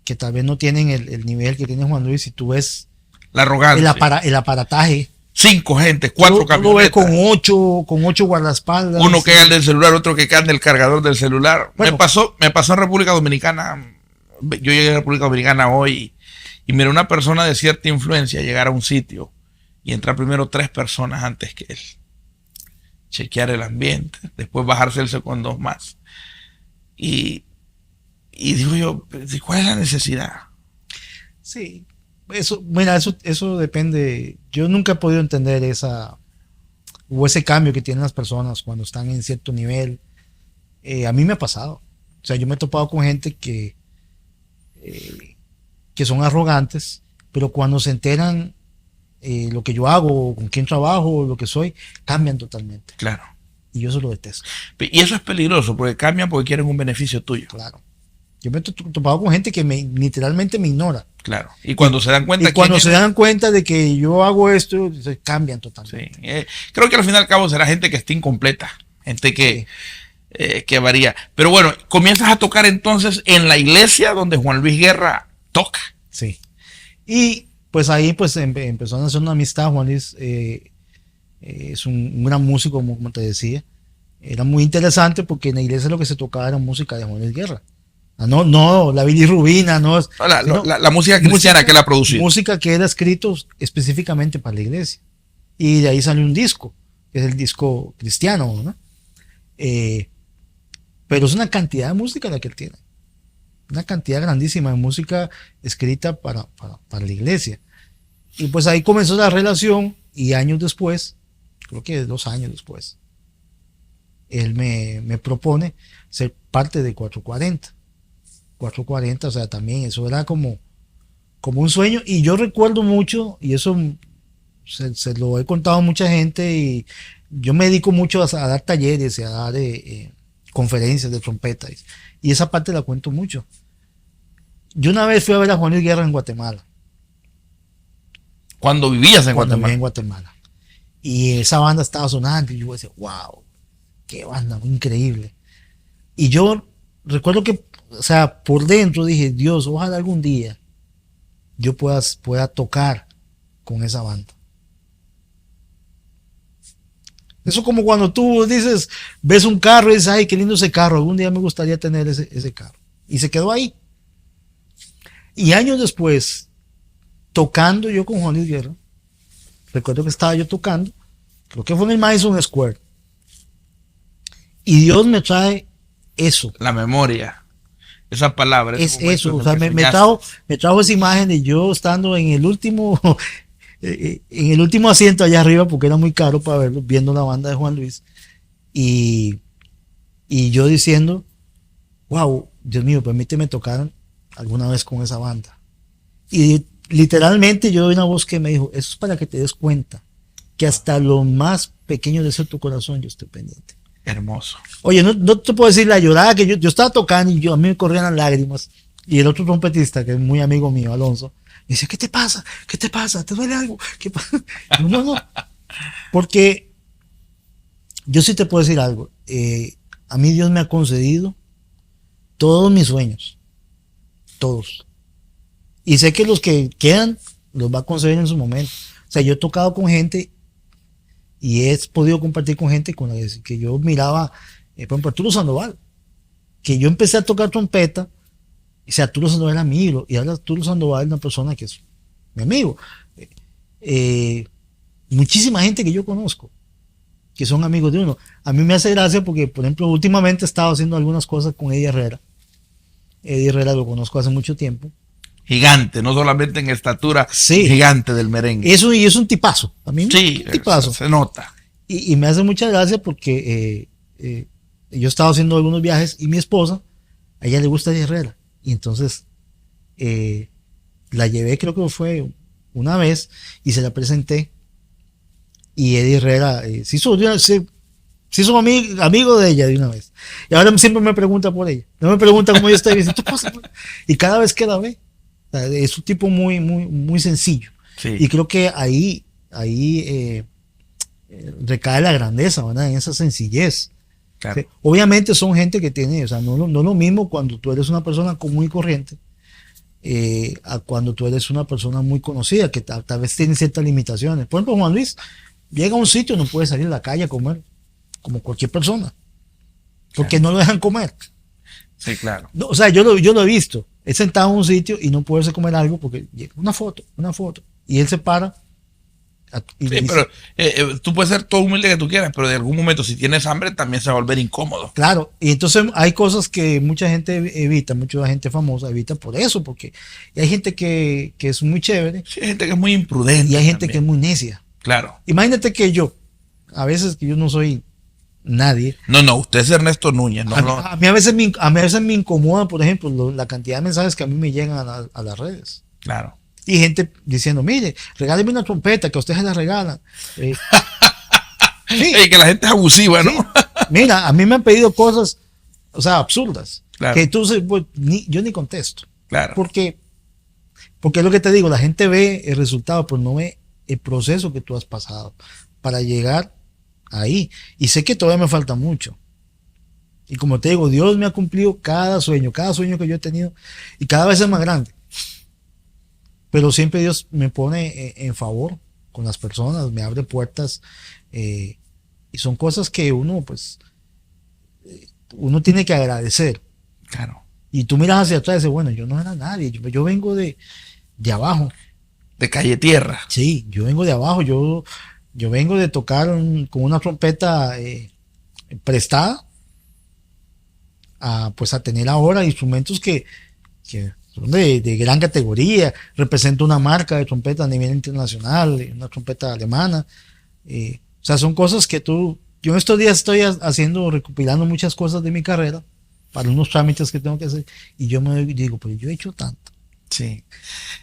que tal vez no tienen el nivel que tiene Juan Luis, y tú ves la arrogancia, el aparataje. 5 gentes, 4 camionetas. Lo ves con 8 guardaespaldas. Uno que anda del celular, otro que anda el cargador del celular. Bueno, me pasó en República Dominicana. Yo llegué a República Dominicana hoy y miré una persona de cierta influencia llegar a un sitio y entrar primero 3 personas antes que él. Chequear el ambiente, después bajarse con 2 más. Y digo yo, ¿cuál es la necesidad? Sí. Eso depende. Yo nunca he podido entender ese cambio que tienen las personas cuando están en cierto nivel. A mí me ha pasado. O sea, yo me he topado con gente que son arrogantes, pero cuando se enteran lo que yo hago, con quién trabajo, lo que soy, cambian totalmente. Claro. Y yo eso lo detesto. Y eso es peligroso, porque cambian porque quieren un beneficio tuyo. Claro. Yo me he topado con gente que literalmente me ignora. Claro. Y cuando se dan cuenta... Y cuando se dan cuenta de que yo hago esto, cambian totalmente. Sí. Creo que al fin y al cabo será gente que está incompleta. Gente que varía. Pero bueno, comienzas a tocar entonces en la iglesia donde Juan Luis Guerra toca. Sí. Y pues ahí pues empezó a hacer una amistad. Juan Luis es un gran músico, como te decía. Era muy interesante porque en la iglesia lo que se tocaba era música de Juan Luis Guerra. No, la bilirrubina, la música cristiana que él ha producido. Música que era escrito específicamente para la iglesia. Y de ahí salió un disco, que es el disco cristiano, ¿no? Pero es una cantidad de música la que él tiene. Una cantidad grandísima de música escrita para la iglesia. Y pues ahí comenzó la relación y años después, creo que 2 años después, él me propone ser parte de 440. 440, o sea, también eso era como un sueño. Y yo recuerdo mucho, y eso se lo he contado a mucha gente, y yo me dedico mucho a dar talleres y a dar conferencias de trompeta. Y esa parte la cuento mucho. Yo una vez fui a ver a Juan Luis Guerra en Guatemala. Cuando vivías en Cuando Guatemala. vivía en Guatemala. Y esa banda estaba sonando y yo decía, wow, qué banda, muy increíble. Y yo recuerdo que, o sea, por dentro dije, Dios, ojalá algún día yo pueda tocar con esa banda. Eso como cuando tú dices, ves un carro y dices, ay, qué lindo ese carro, algún día me gustaría tener ese carro. Y se quedó ahí. Y años después, tocando yo con Juan Luis Guerra, recuerdo que estaba yo tocando, creo que fue en el Madison Square. Y Dios me trae eso. La memoria. Esa palabra. Es ese momento eso. en O el sea, que me soñaste. trajo esa imagen de yo estando en el último, en el último asiento allá arriba, porque era muy caro para verlo, viendo la banda de Juan Luis. Y yo diciendo, wow, Dios mío, permíteme tocar alguna vez con esa banda. Y literalmente yo oí una voz que me dijo, eso es para que te des cuenta que hasta lo más pequeño de tu corazón yo estoy pendiente. Hermoso. Oye, no te puedo decir la llorada que yo estaba tocando y a mí me corrían las lágrimas. Y el otro trompetista, que es muy amigo mío, Alonso, me dice, ¿qué te pasa? ¿Qué te pasa? ¿Te duele algo? ¿Qué pasa? Yo, no. Porque yo sí te puedo decir algo. A mí Dios me ha concedido todos mis sueños. Todos. Y sé que los que quedan los va a conceder en su momento. O sea, yo he tocado con gente y he podido compartir con gente con la que yo miraba, por ejemplo, Arturo Sandoval, que yo empecé a tocar trompeta, y sea, Arturo Sandoval era amigo, y ahora Arturo Sandoval es una persona que es mi amigo. Muchísima gente que yo conozco, que son amigos de uno. A mí me hace gracia porque, por ejemplo, últimamente he estado haciendo algunas cosas con Eddie Herrera. Eddie Herrera lo conozco hace mucho tiempo. Gigante, no solamente en estatura, Sí. gigante del merengue. Eso, y es un tipazo. A mí Sí, un tipazo. se nota. Y me hace mucha gracia porque yo estaba haciendo algunos viajes y mi esposa, a ella le gusta Eddie Herrera. Y entonces la llevé, creo que fue una vez, y se la presenté. Y Eddie Herrera se hizo amigo de ella de una vez. Y ahora siempre me pregunta por ella. No me pregunta cómo yo estoy. Dice, ¿qué pasa? Y cada vez que la ve, o sea, es un tipo muy, muy, muy sencillo. Sí. Y creo que ahí recae la grandeza, ¿verdad? En esa sencillez. Claro. Sí. Obviamente son gente que tiene, o sea, no lo mismo cuando tú eres una persona común y corriente a cuando tú eres una persona muy conocida, que tal vez tiene ciertas limitaciones. Por ejemplo, Juan Luis llega a un sitio y no puede salir a la calle a comer, como cualquier persona, porque Claro. no lo dejan comer. Sí, claro. No, o sea, yo lo he visto. He sentado en un sitio y no puede comer algo porque llega una foto. Y él se para. Y Sí, dice, pero tú puedes ser todo humilde que tú quieras, pero de algún momento si tienes hambre también se va a volver incómodo. claro, y entonces hay cosas que mucha gente evita, mucha gente famosa evita por eso, porque hay gente que es muy chévere Sí, hay gente que es muy imprudente. y hay gente que es también. muy necia. Claro. Imagínate que yo, a veces que yo no soy nadie, No, usted es Ernesto Núñez. No, no. a mí a veces me incomoda, por ejemplo, la cantidad de mensajes que a mí me llegan a las redes. Claro. Y gente diciendo, mire, regáleme una trompeta que a usted se la regalan. Sí. Ey, que la gente es abusiva, ¿no? Sí. Mira, a mí me han pedido cosas, o sea, absurdas. Claro. Que entonces pues, yo ni contesto. Claro. Porque es lo que te digo, la gente ve el resultado, pero no ve el proceso que tú has pasado para llegar ahí. Y sé que todavía me falta mucho. Y como te digo, Dios me ha cumplido cada sueño que yo he tenido, y cada vez es más grande. Pero siempre Dios me pone en favor con las personas, me abre puertas, y son cosas que uno tiene que agradecer. Claro. Y tú miras hacia atrás y dices, bueno, yo no era nadie, yo vengo de abajo. De calle tierra. Sí, yo vengo de abajo, yo vengo de tocar con una trompeta prestada a tener ahora instrumentos que son de gran categoría. Represento una marca de trompeta a nivel internacional, una trompeta alemana. O sea, son cosas que yo en estos días estoy recopilando muchas cosas de mi carrera para unos trámites que tengo que hacer. Y yo me digo, pero yo he hecho tanto. Sí.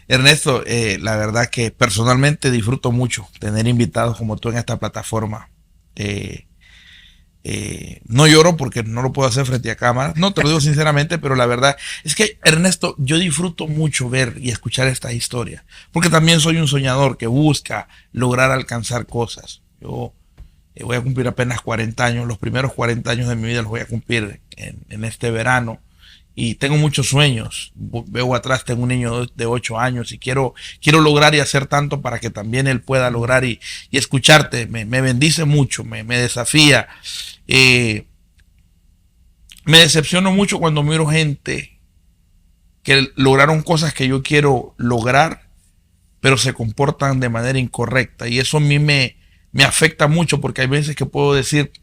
Ernesto, la verdad que personalmente disfruto mucho tener invitados como tú en esta plataforma. No lloro porque no lo puedo hacer frente a cámara, no te lo digo sinceramente, pero la verdad es que, Ernesto, yo disfruto mucho ver y escuchar esta historia, porque también soy un soñador que busca lograr alcanzar cosas. Yo voy a cumplir apenas 40 años, los primeros 40 años de mi vida los voy a cumplir en este verano, y tengo muchos sueños. Veo atrás, tengo un niño de 8 años y quiero lograr y hacer tanto para que también él pueda lograr, y escucharte me bendice mucho, me desafía. Me decepciono mucho cuando miro gente que lograron cosas que yo quiero lograr, pero se comportan de manera incorrecta, y eso a mí me afecta mucho, porque hay veces que puedo decir,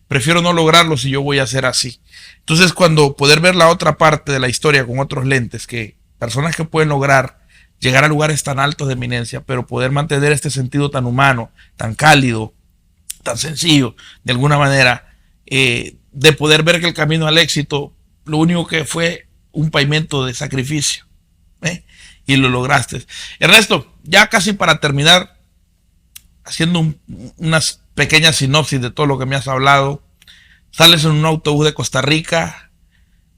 prefiero no lograrlo si yo voy a ser así. Entonces, cuando poder ver la otra parte de la historia con otros lentes, que personas que pueden lograr llegar a lugares tan altos de eminencia, pero poder mantener este sentido tan humano, tan cálido, tan sencillo, de alguna manera, de poder ver que el camino al éxito, lo único que fue un pavimento de sacrificio, y lo lograste. Ernesto, ya casi para terminar, haciendo unas pequeñas sinopsis de todo lo que me has hablado. Sales en un autobús de Costa Rica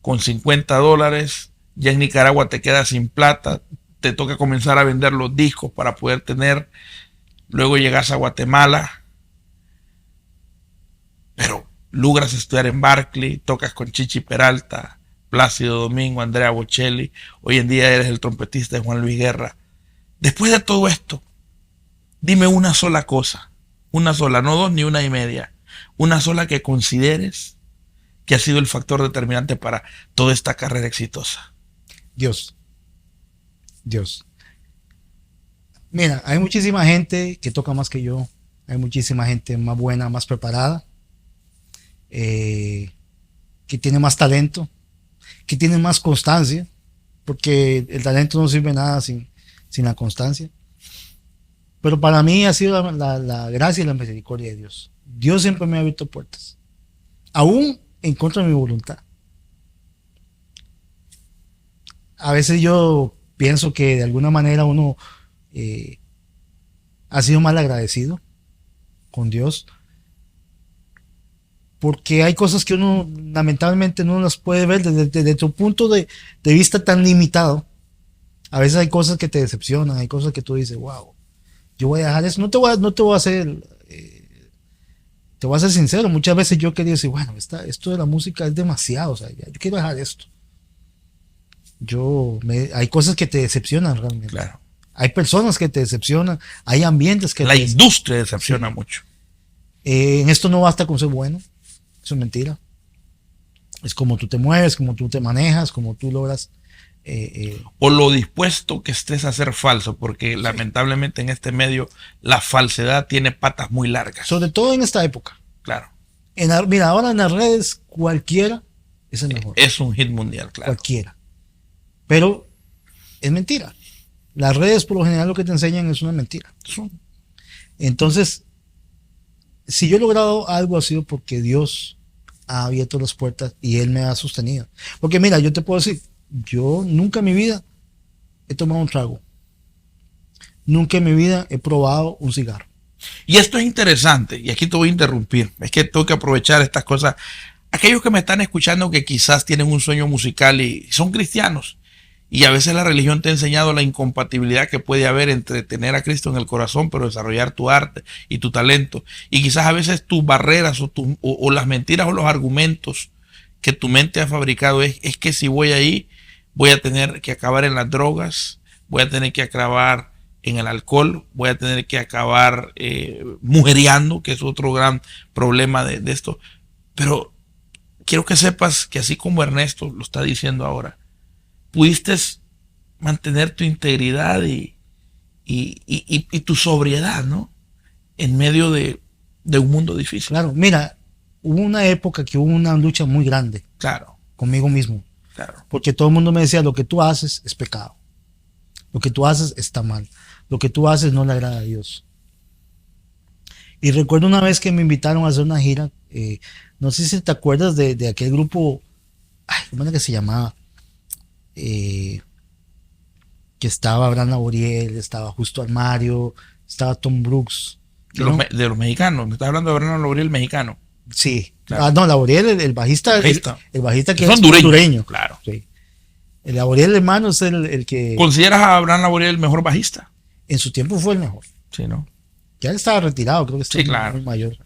con $50, ya en Nicaragua te quedas sin plata, te toca comenzar a vender los discos para poder tener, luego llegas a Guatemala, pero logras estudiar en Berkeley, tocas con Chichi Peralta, Plácido Domingo, Andrea Bocelli, hoy en día eres el trompetista de Juan Luis Guerra. Después de todo esto, dime una sola cosa, una sola, no dos ni una y media, una sola que consideres que ha sido el factor determinante para toda esta carrera exitosa. Dios. Mira, hay muchísima gente que toca más que yo, hay muchísima gente más buena, más preparada, que tiene más talento, que tiene más constancia, porque el talento no sirve nada sin la constancia. Pero para mí ha sido la gracia y la misericordia de Dios. Dios siempre me ha abierto puertas, aún en contra de mi voluntad. A veces yo pienso que de alguna manera uno ha sido mal agradecido con Dios, porque hay cosas que uno lamentablemente no las puede ver desde tu punto de vista tan limitado. A veces hay cosas que te decepcionan, hay cosas que tú dices, wow, yo voy a dejar eso. No te voy a hacer, te voy a ser sincero. Muchas veces yo quería decir, bueno, esto de la música es demasiado, o sea, yo quiero dejar esto. Hay cosas que te decepcionan realmente. Claro. Hay personas que te decepcionan, hay ambientes que la industria decepciona mucho. En esto no basta con ser bueno, eso es mentira. Es como tú te mueves, como tú te manejas, como tú logras. O lo dispuesto que estés a ser falso, porque lamentablemente en este medio la falsedad tiene patas muy largas. Sobre todo en esta época. Claro. Mira, ahora en las redes cualquiera es el mejor. Es un hit mundial, claro. Cualquiera. Pero es mentira. Las redes por lo general lo que te enseñan es una mentira. Entonces, si yo he logrado algo ha sido porque Dios ha abierto las puertas y Él me ha sostenido. Porque mira, yo te puedo decir, yo nunca en mi vida he tomado un trago. Nunca en mi vida he probado un cigarro. Y esto es interesante, y aquí te voy a interrumpir. Es que tengo que aprovechar estas cosas. Aquellos que me están escuchando que quizás tienen un sueño musical y son cristianos, y a veces la religión te ha enseñado la incompatibilidad que puede haber entre tener a Cristo en el corazón, pero desarrollar tu arte y tu talento. Y quizás a veces tus barreras o las mentiras o los argumentos que tu mente ha fabricado es que si voy ahí, voy a tener que acabar en las drogas, voy a tener que acabar en el alcohol, voy a tener que acabar mujeriando, que es otro gran problema de esto. Pero quiero que sepas que así como Ernesto lo está diciendo ahora, pudiste mantener tu integridad y tu sobriedad, ¿no? En medio de un mundo difícil. Claro, mira, hubo una época que hubo una lucha muy grande. Claro. Conmigo mismo. Claro. Porque todo el mundo me decía, lo que tú haces es pecado. Lo que tú haces está mal. Lo que tú haces no le agrada a Dios. Y recuerdo una vez que me invitaron a hacer una gira, no sé si te acuerdas de aquel grupo ¿cómo era que se llamaba? Que estaba Abraham Laboriel, estaba Justo Armario, estaba Tom Brooks. De los mexicanos, me estás hablando de Abraham Laboriel, el mexicano. Sí. Claro. No, Laboriel, el bajista. El bajista que es es hondureño. hondureño. Claro. Sí. El Laboriel, hermano, es el que ¿Consideras a Abraham Laboriel el mejor bajista? en su tiempo fue el mejor. Sí, ¿no? Ya él estaba retirado, creo que estaba Sí, claro. muy mayor.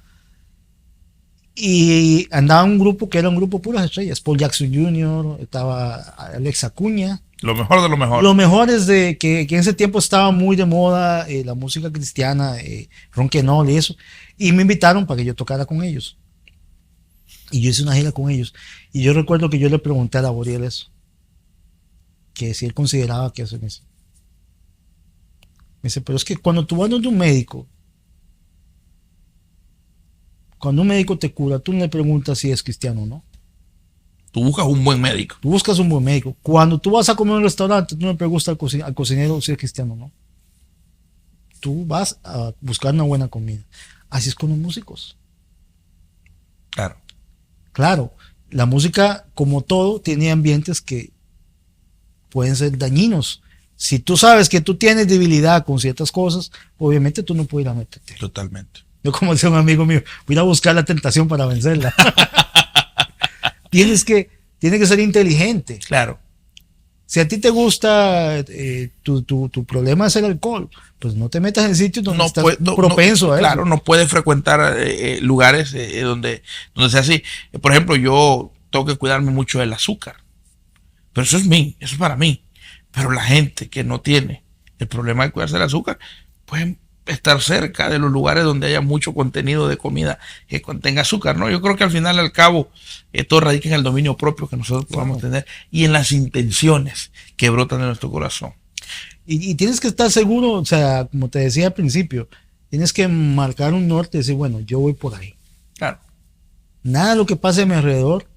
Y andaba un grupo que era un grupo puras estrellas. Paul Jackson Jr., estaba Alex Acuña. Lo mejor de lo mejor. Lo mejor es de que en ese tiempo estaba muy de moda la música cristiana, Ron Quenol y eso. Y me invitaron para que yo tocara con ellos. Y yo hice una gira con ellos. Y yo recuerdo que yo le pregunté a Laboriel eso. Que si él consideraba que eso. Me dice, pero es que cuando tú vas donde un médico, cuando un médico te cura, tú no le preguntas si es cristiano o no. Tú buscas un buen médico. Tú buscas un buen médico. Cuando tú vas a comer en un restaurante, tú no le preguntas al cocinero si es cristiano o no. Tú vas a buscar una buena comida. Así es con los músicos. Claro. Claro, la música, como todo, tiene ambientes que pueden ser dañinos. Si tú sabes que tú tienes debilidad con ciertas cosas, obviamente tú no puedes ir a meterte. Totalmente. Yo, como decía un amigo mío, voy a ir a buscar la tentación para vencerla. Tienes que ser inteligente. Claro. Si a ti te gusta, tu problema es el alcohol, pues no te metas en sitios donde estás propenso a eso. Claro, no puedes frecuentar lugares donde sea así. Por ejemplo, yo tengo que cuidarme mucho del azúcar. Pero eso es para mí. Pero la gente que no tiene el problema de cuidarse del azúcar, pueden estar cerca de los lugares donde haya mucho contenido de comida que contenga azúcar, ¿no? Yo creo que al final, al cabo, todo radica en el dominio propio que nosotros podamos tener y en las intenciones que brotan de nuestro corazón. Y tienes que estar seguro, o sea, como te decía al principio, tienes que marcar un norte y decir, bueno, yo voy por ahí. Claro. Nada de lo que pase a mi alrededor.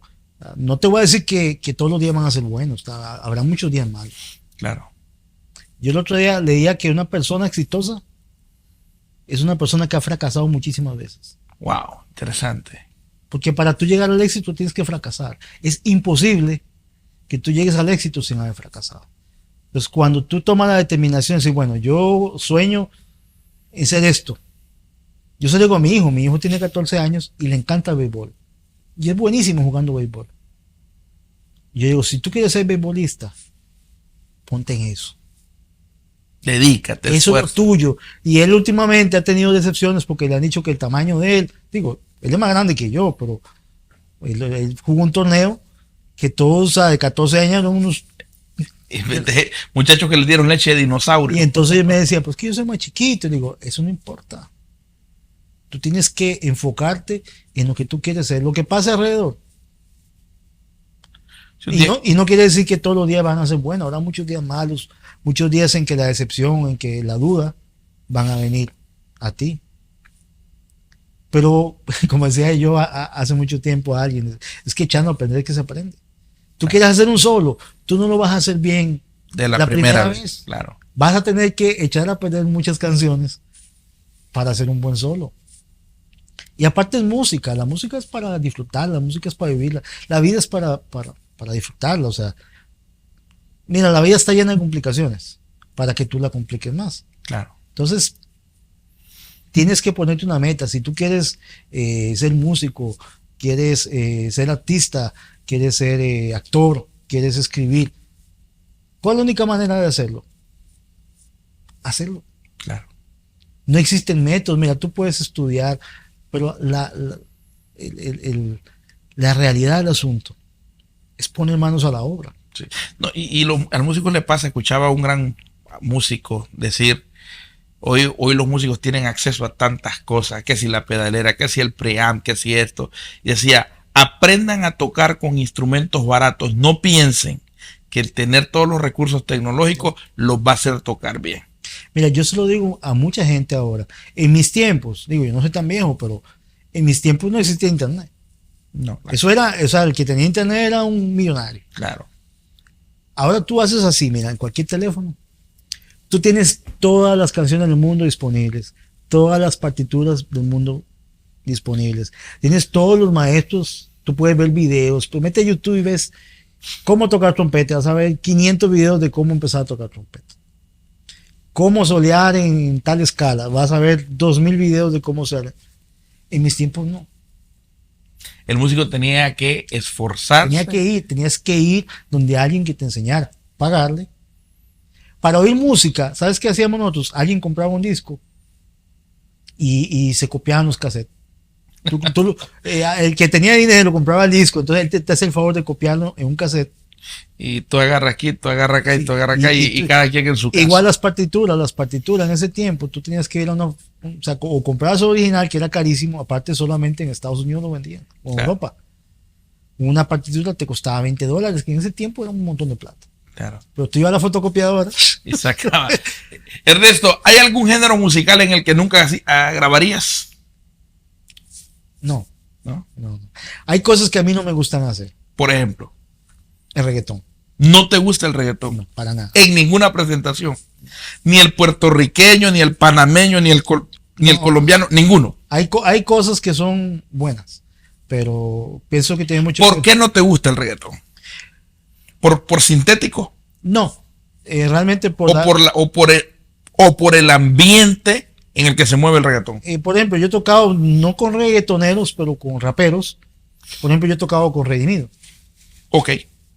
No te voy a decir que todos los días van a ser buenos, habrá muchos días malos. Claro. Yo el otro día leía que una persona exitosa es una persona que ha fracasado muchísimas veces. Wow, interesante. Porque para tú llegar al éxito tienes que fracasar. Es imposible que tú llegues al éxito sin haber fracasado. Entonces, cuando tú tomas la determinación de decir, bueno, yo sueño en ser esto. Yo se lo digo a mi hijo tiene 14 años y le encanta el béisbol. Y es buenísimo jugando béisbol. Y yo digo, si tú quieres ser beisbolista, ponte en eso. Dedícate. Eso es tuyo. Y él últimamente ha tenido decepciones porque le han dicho que el tamaño de él, digo, él es más grande que yo, pero él jugó un torneo que todos de 14 años eran unos muchachos que le dieron leche de dinosaurio. Y entonces él me decía, pues que yo soy más chiquito. Y digo, eso no importa. Tú tienes que enfocarte en lo que tú quieres ser, lo que pasa alrededor. Y no quiere decir que todos los días van a ser buenos. Habrá muchos días malos, muchos días en que la decepción, en que la duda van a venir a ti. Pero, como decía yo hace mucho tiempo a alguien, es que echando a aprender que se aprende. Tú quieres hacer un solo, tú no lo vas a hacer bien de la primera vez. Claro. Vas a tener que echar a perder muchas canciones para hacer un buen solo. Y aparte es música, la música es para disfrutar, la música es para vivirla, la vida es para disfrutarla. O sea, mira, la vida está llena de complicaciones para que tú la compliques más. Claro. Entonces, tienes que ponerte una meta. Si tú quieres ser músico, quieres ser artista, quieres ser actor, quieres escribir, ¿cuál es la única manera de hacerlo? Hacerlo. Claro. No existen métodos. Mira, tú puedes estudiar, pero la realidad del asunto es poner manos a la obra. Sí. No, al músico le pasa, escuchaba a un gran músico decir, hoy los músicos tienen acceso a tantas cosas, que si la pedalera, que si el preamp, que si esto, y decía, aprendan a tocar con instrumentos baratos, no piensen que el tener todos los recursos tecnológicos los va a hacer tocar bien. Mira, yo se lo digo a mucha gente ahora. En mis tiempos, digo, yo no soy tan viejo, pero en mis tiempos no existía internet. No, claro. Eso era, o sea, el que tenía internet era un millonario. Claro. Ahora tú haces así, mira, en cualquier teléfono. Tú tienes todas las canciones del mundo disponibles, todas las partituras del mundo disponibles. Tienes todos los maestros, tú puedes ver videos, pues mete a YouTube y ves cómo tocar trompeta, vas a ver 500 videos de cómo empezar a tocar trompeta. Cómo solear en tal escala, vas a ver 2000 videos de cómo solear. En mis tiempos no. El músico tenía que esforzarse. Tenías que ir donde alguien que te enseñara, pagarle. Para oír música, ¿sabes qué hacíamos nosotros? Alguien compraba un disco y se copiaban los cassettes. El que tenía dinero compraba el disco, entonces él te hace el favor de copiarlo en un cassette. Y tú agarras aquí, tú agarras acá y tú agarras acá y cada quien en su casa. Igual las partituras en ese tiempo, tú tenías que ir a o comprabas original, que era carísimo, aparte solamente en Estados Unidos lo vendían, o en Europa. Una partitura te costaba $20, que en ese tiempo era un montón de plata. Claro. Pero tú ibas a la fotocopiadora y sacaba. Ernesto, ¿hay algún género musical en el que nunca grabarías? No. Hay cosas que a mí no me gustan hacer. Por ejemplo, el reggaetón. ¿No te gusta el reggaetón? No, para nada. En ninguna presentación. Ni el puertorriqueño, ni el panameño, ni el colombiano, ninguno. Hay cosas que son buenas, pero pienso que tiene mucho. ¿Por qué no te gusta el reggaetón? ¿Por sintético? No, realmente o por el ambiente en el que se mueve el reggaetón. Por ejemplo, yo he tocado no con reggaetoneros, pero con raperos. Por ejemplo, yo he tocado con Redimido. Ok.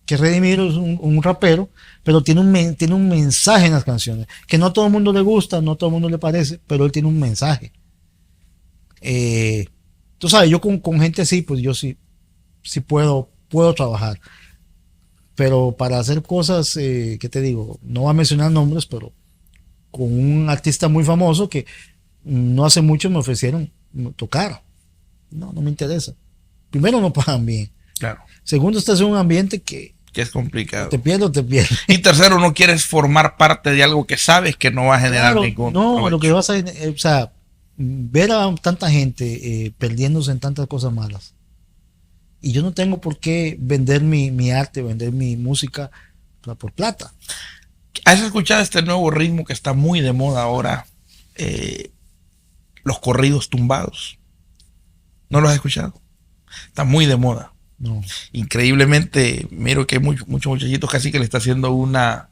Que Redimido es un rapero, pero tiene un mensaje en las canciones. Que no a todo el mundo le gusta, no a todo el mundo le parece, pero él tiene un mensaje. Tú sabes, yo con gente así, pues yo sí puedo trabajar. Pero para hacer cosas, ¿qué te digo? No voy a mencionar nombres, pero con un artista muy famoso que no hace mucho me ofrecieron tocar. No me interesa. Primero, no pagan bien. Claro. Segundo, estás en un ambiente que es complicado. Te pierdo. Y tercero, no quieres formar parte de algo que sabes que no va a generar ningún provecho. Lo que vas a ver a tanta gente perdiéndose en tantas cosas malas. Y yo no tengo por qué vender mi arte, vender mi música por plata. ¿Has escuchado este nuevo ritmo que está muy de moda ahora? Los corridos tumbados. ¿No los has escuchado? Está muy de moda. No. Increíblemente, miro que hay muchos muchachitos casi que le está haciendo una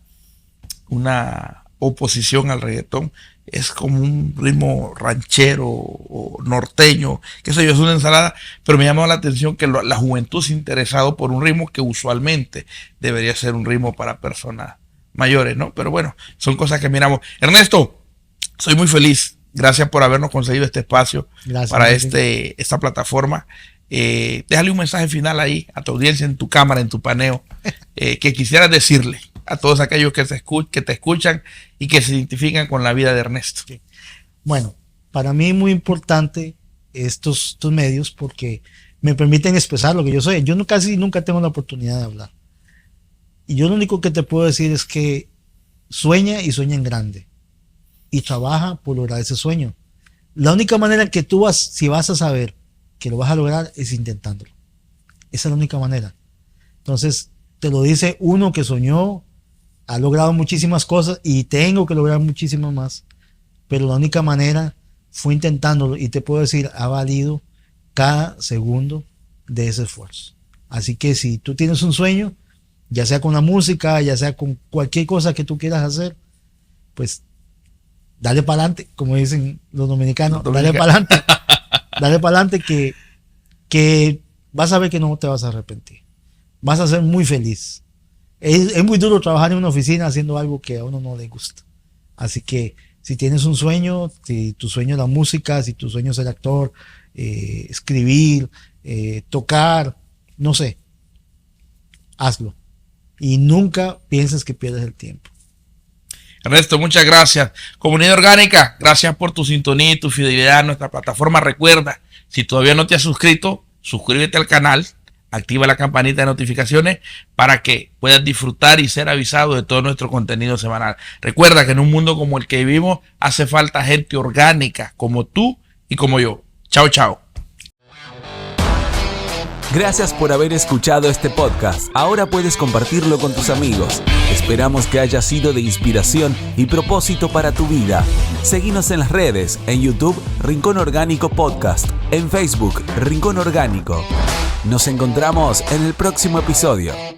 oposición al reggaetón. Es como un ritmo ranchero o norteño, que eso es una ensalada, pero me llamó la atención que la juventud se ha interesado por un ritmo que usualmente debería ser un ritmo para personas mayores, ¿no? Pero bueno, son cosas que miramos. Ernesto, soy muy feliz. Gracias por habernos conseguido este espacio. Gracias, para esta plataforma. Déjale un mensaje final ahí a tu audiencia, en tu cámara, en tu paneo, que quisieras decirle a todos aquellos que te escuchan y que se identifican con la vida de Ernesto. Bueno, para mí es muy importante estos medios porque me permiten expresar lo que yo soy. Yo casi nunca tengo la oportunidad de hablar. Y yo lo único que te puedo decir es que sueña y sueña en grande. Y trabaja por lograr ese sueño. La única manera que si vas a saber que lo vas a lograr es intentándolo. Esa es la única manera. Entonces, te lo dice uno que soñó, ha logrado muchísimas cosas y tengo que lograr muchísimas más. Pero la única manera fue intentándolo y te puedo decir, ha valido cada segundo de ese esfuerzo. Así que si tú tienes un sueño, ya sea con la música, ya sea con cualquier cosa que tú quieras hacer, pues dale para adelante, como dicen los dominicanos, dale para adelante. Dale para adelante que vas a ver que no te vas a arrepentir. Vas a ser muy feliz. Es muy duro trabajar en una oficina haciendo algo que a uno no le gusta. Así que si tienes un sueño, si tu sueño es la música, si tu sueño es ser actor, escribir, tocar, no sé, hazlo. Y nunca pienses que pierdes el tiempo. Ernesto, muchas gracias. Comunidad Orgánica, gracias por tu sintonía y tu fidelidad a nuestra plataforma. Recuerda, si todavía no te has suscrito, suscríbete al canal, activa la campanita de notificaciones para que puedas disfrutar y ser avisado de todo nuestro contenido semanal. Recuerda que en un mundo como el que vivimos hace falta gente orgánica como tú y como yo. Chao, chao. Gracias por haber escuchado este podcast. Ahora puedes compartirlo con tus amigos. Esperamos que haya sido de inspiración y propósito para tu vida. Seguinos en las redes, en YouTube, Rincón Orgánico Podcast, en Facebook, Rincón Orgánico. Nos encontramos en el próximo episodio.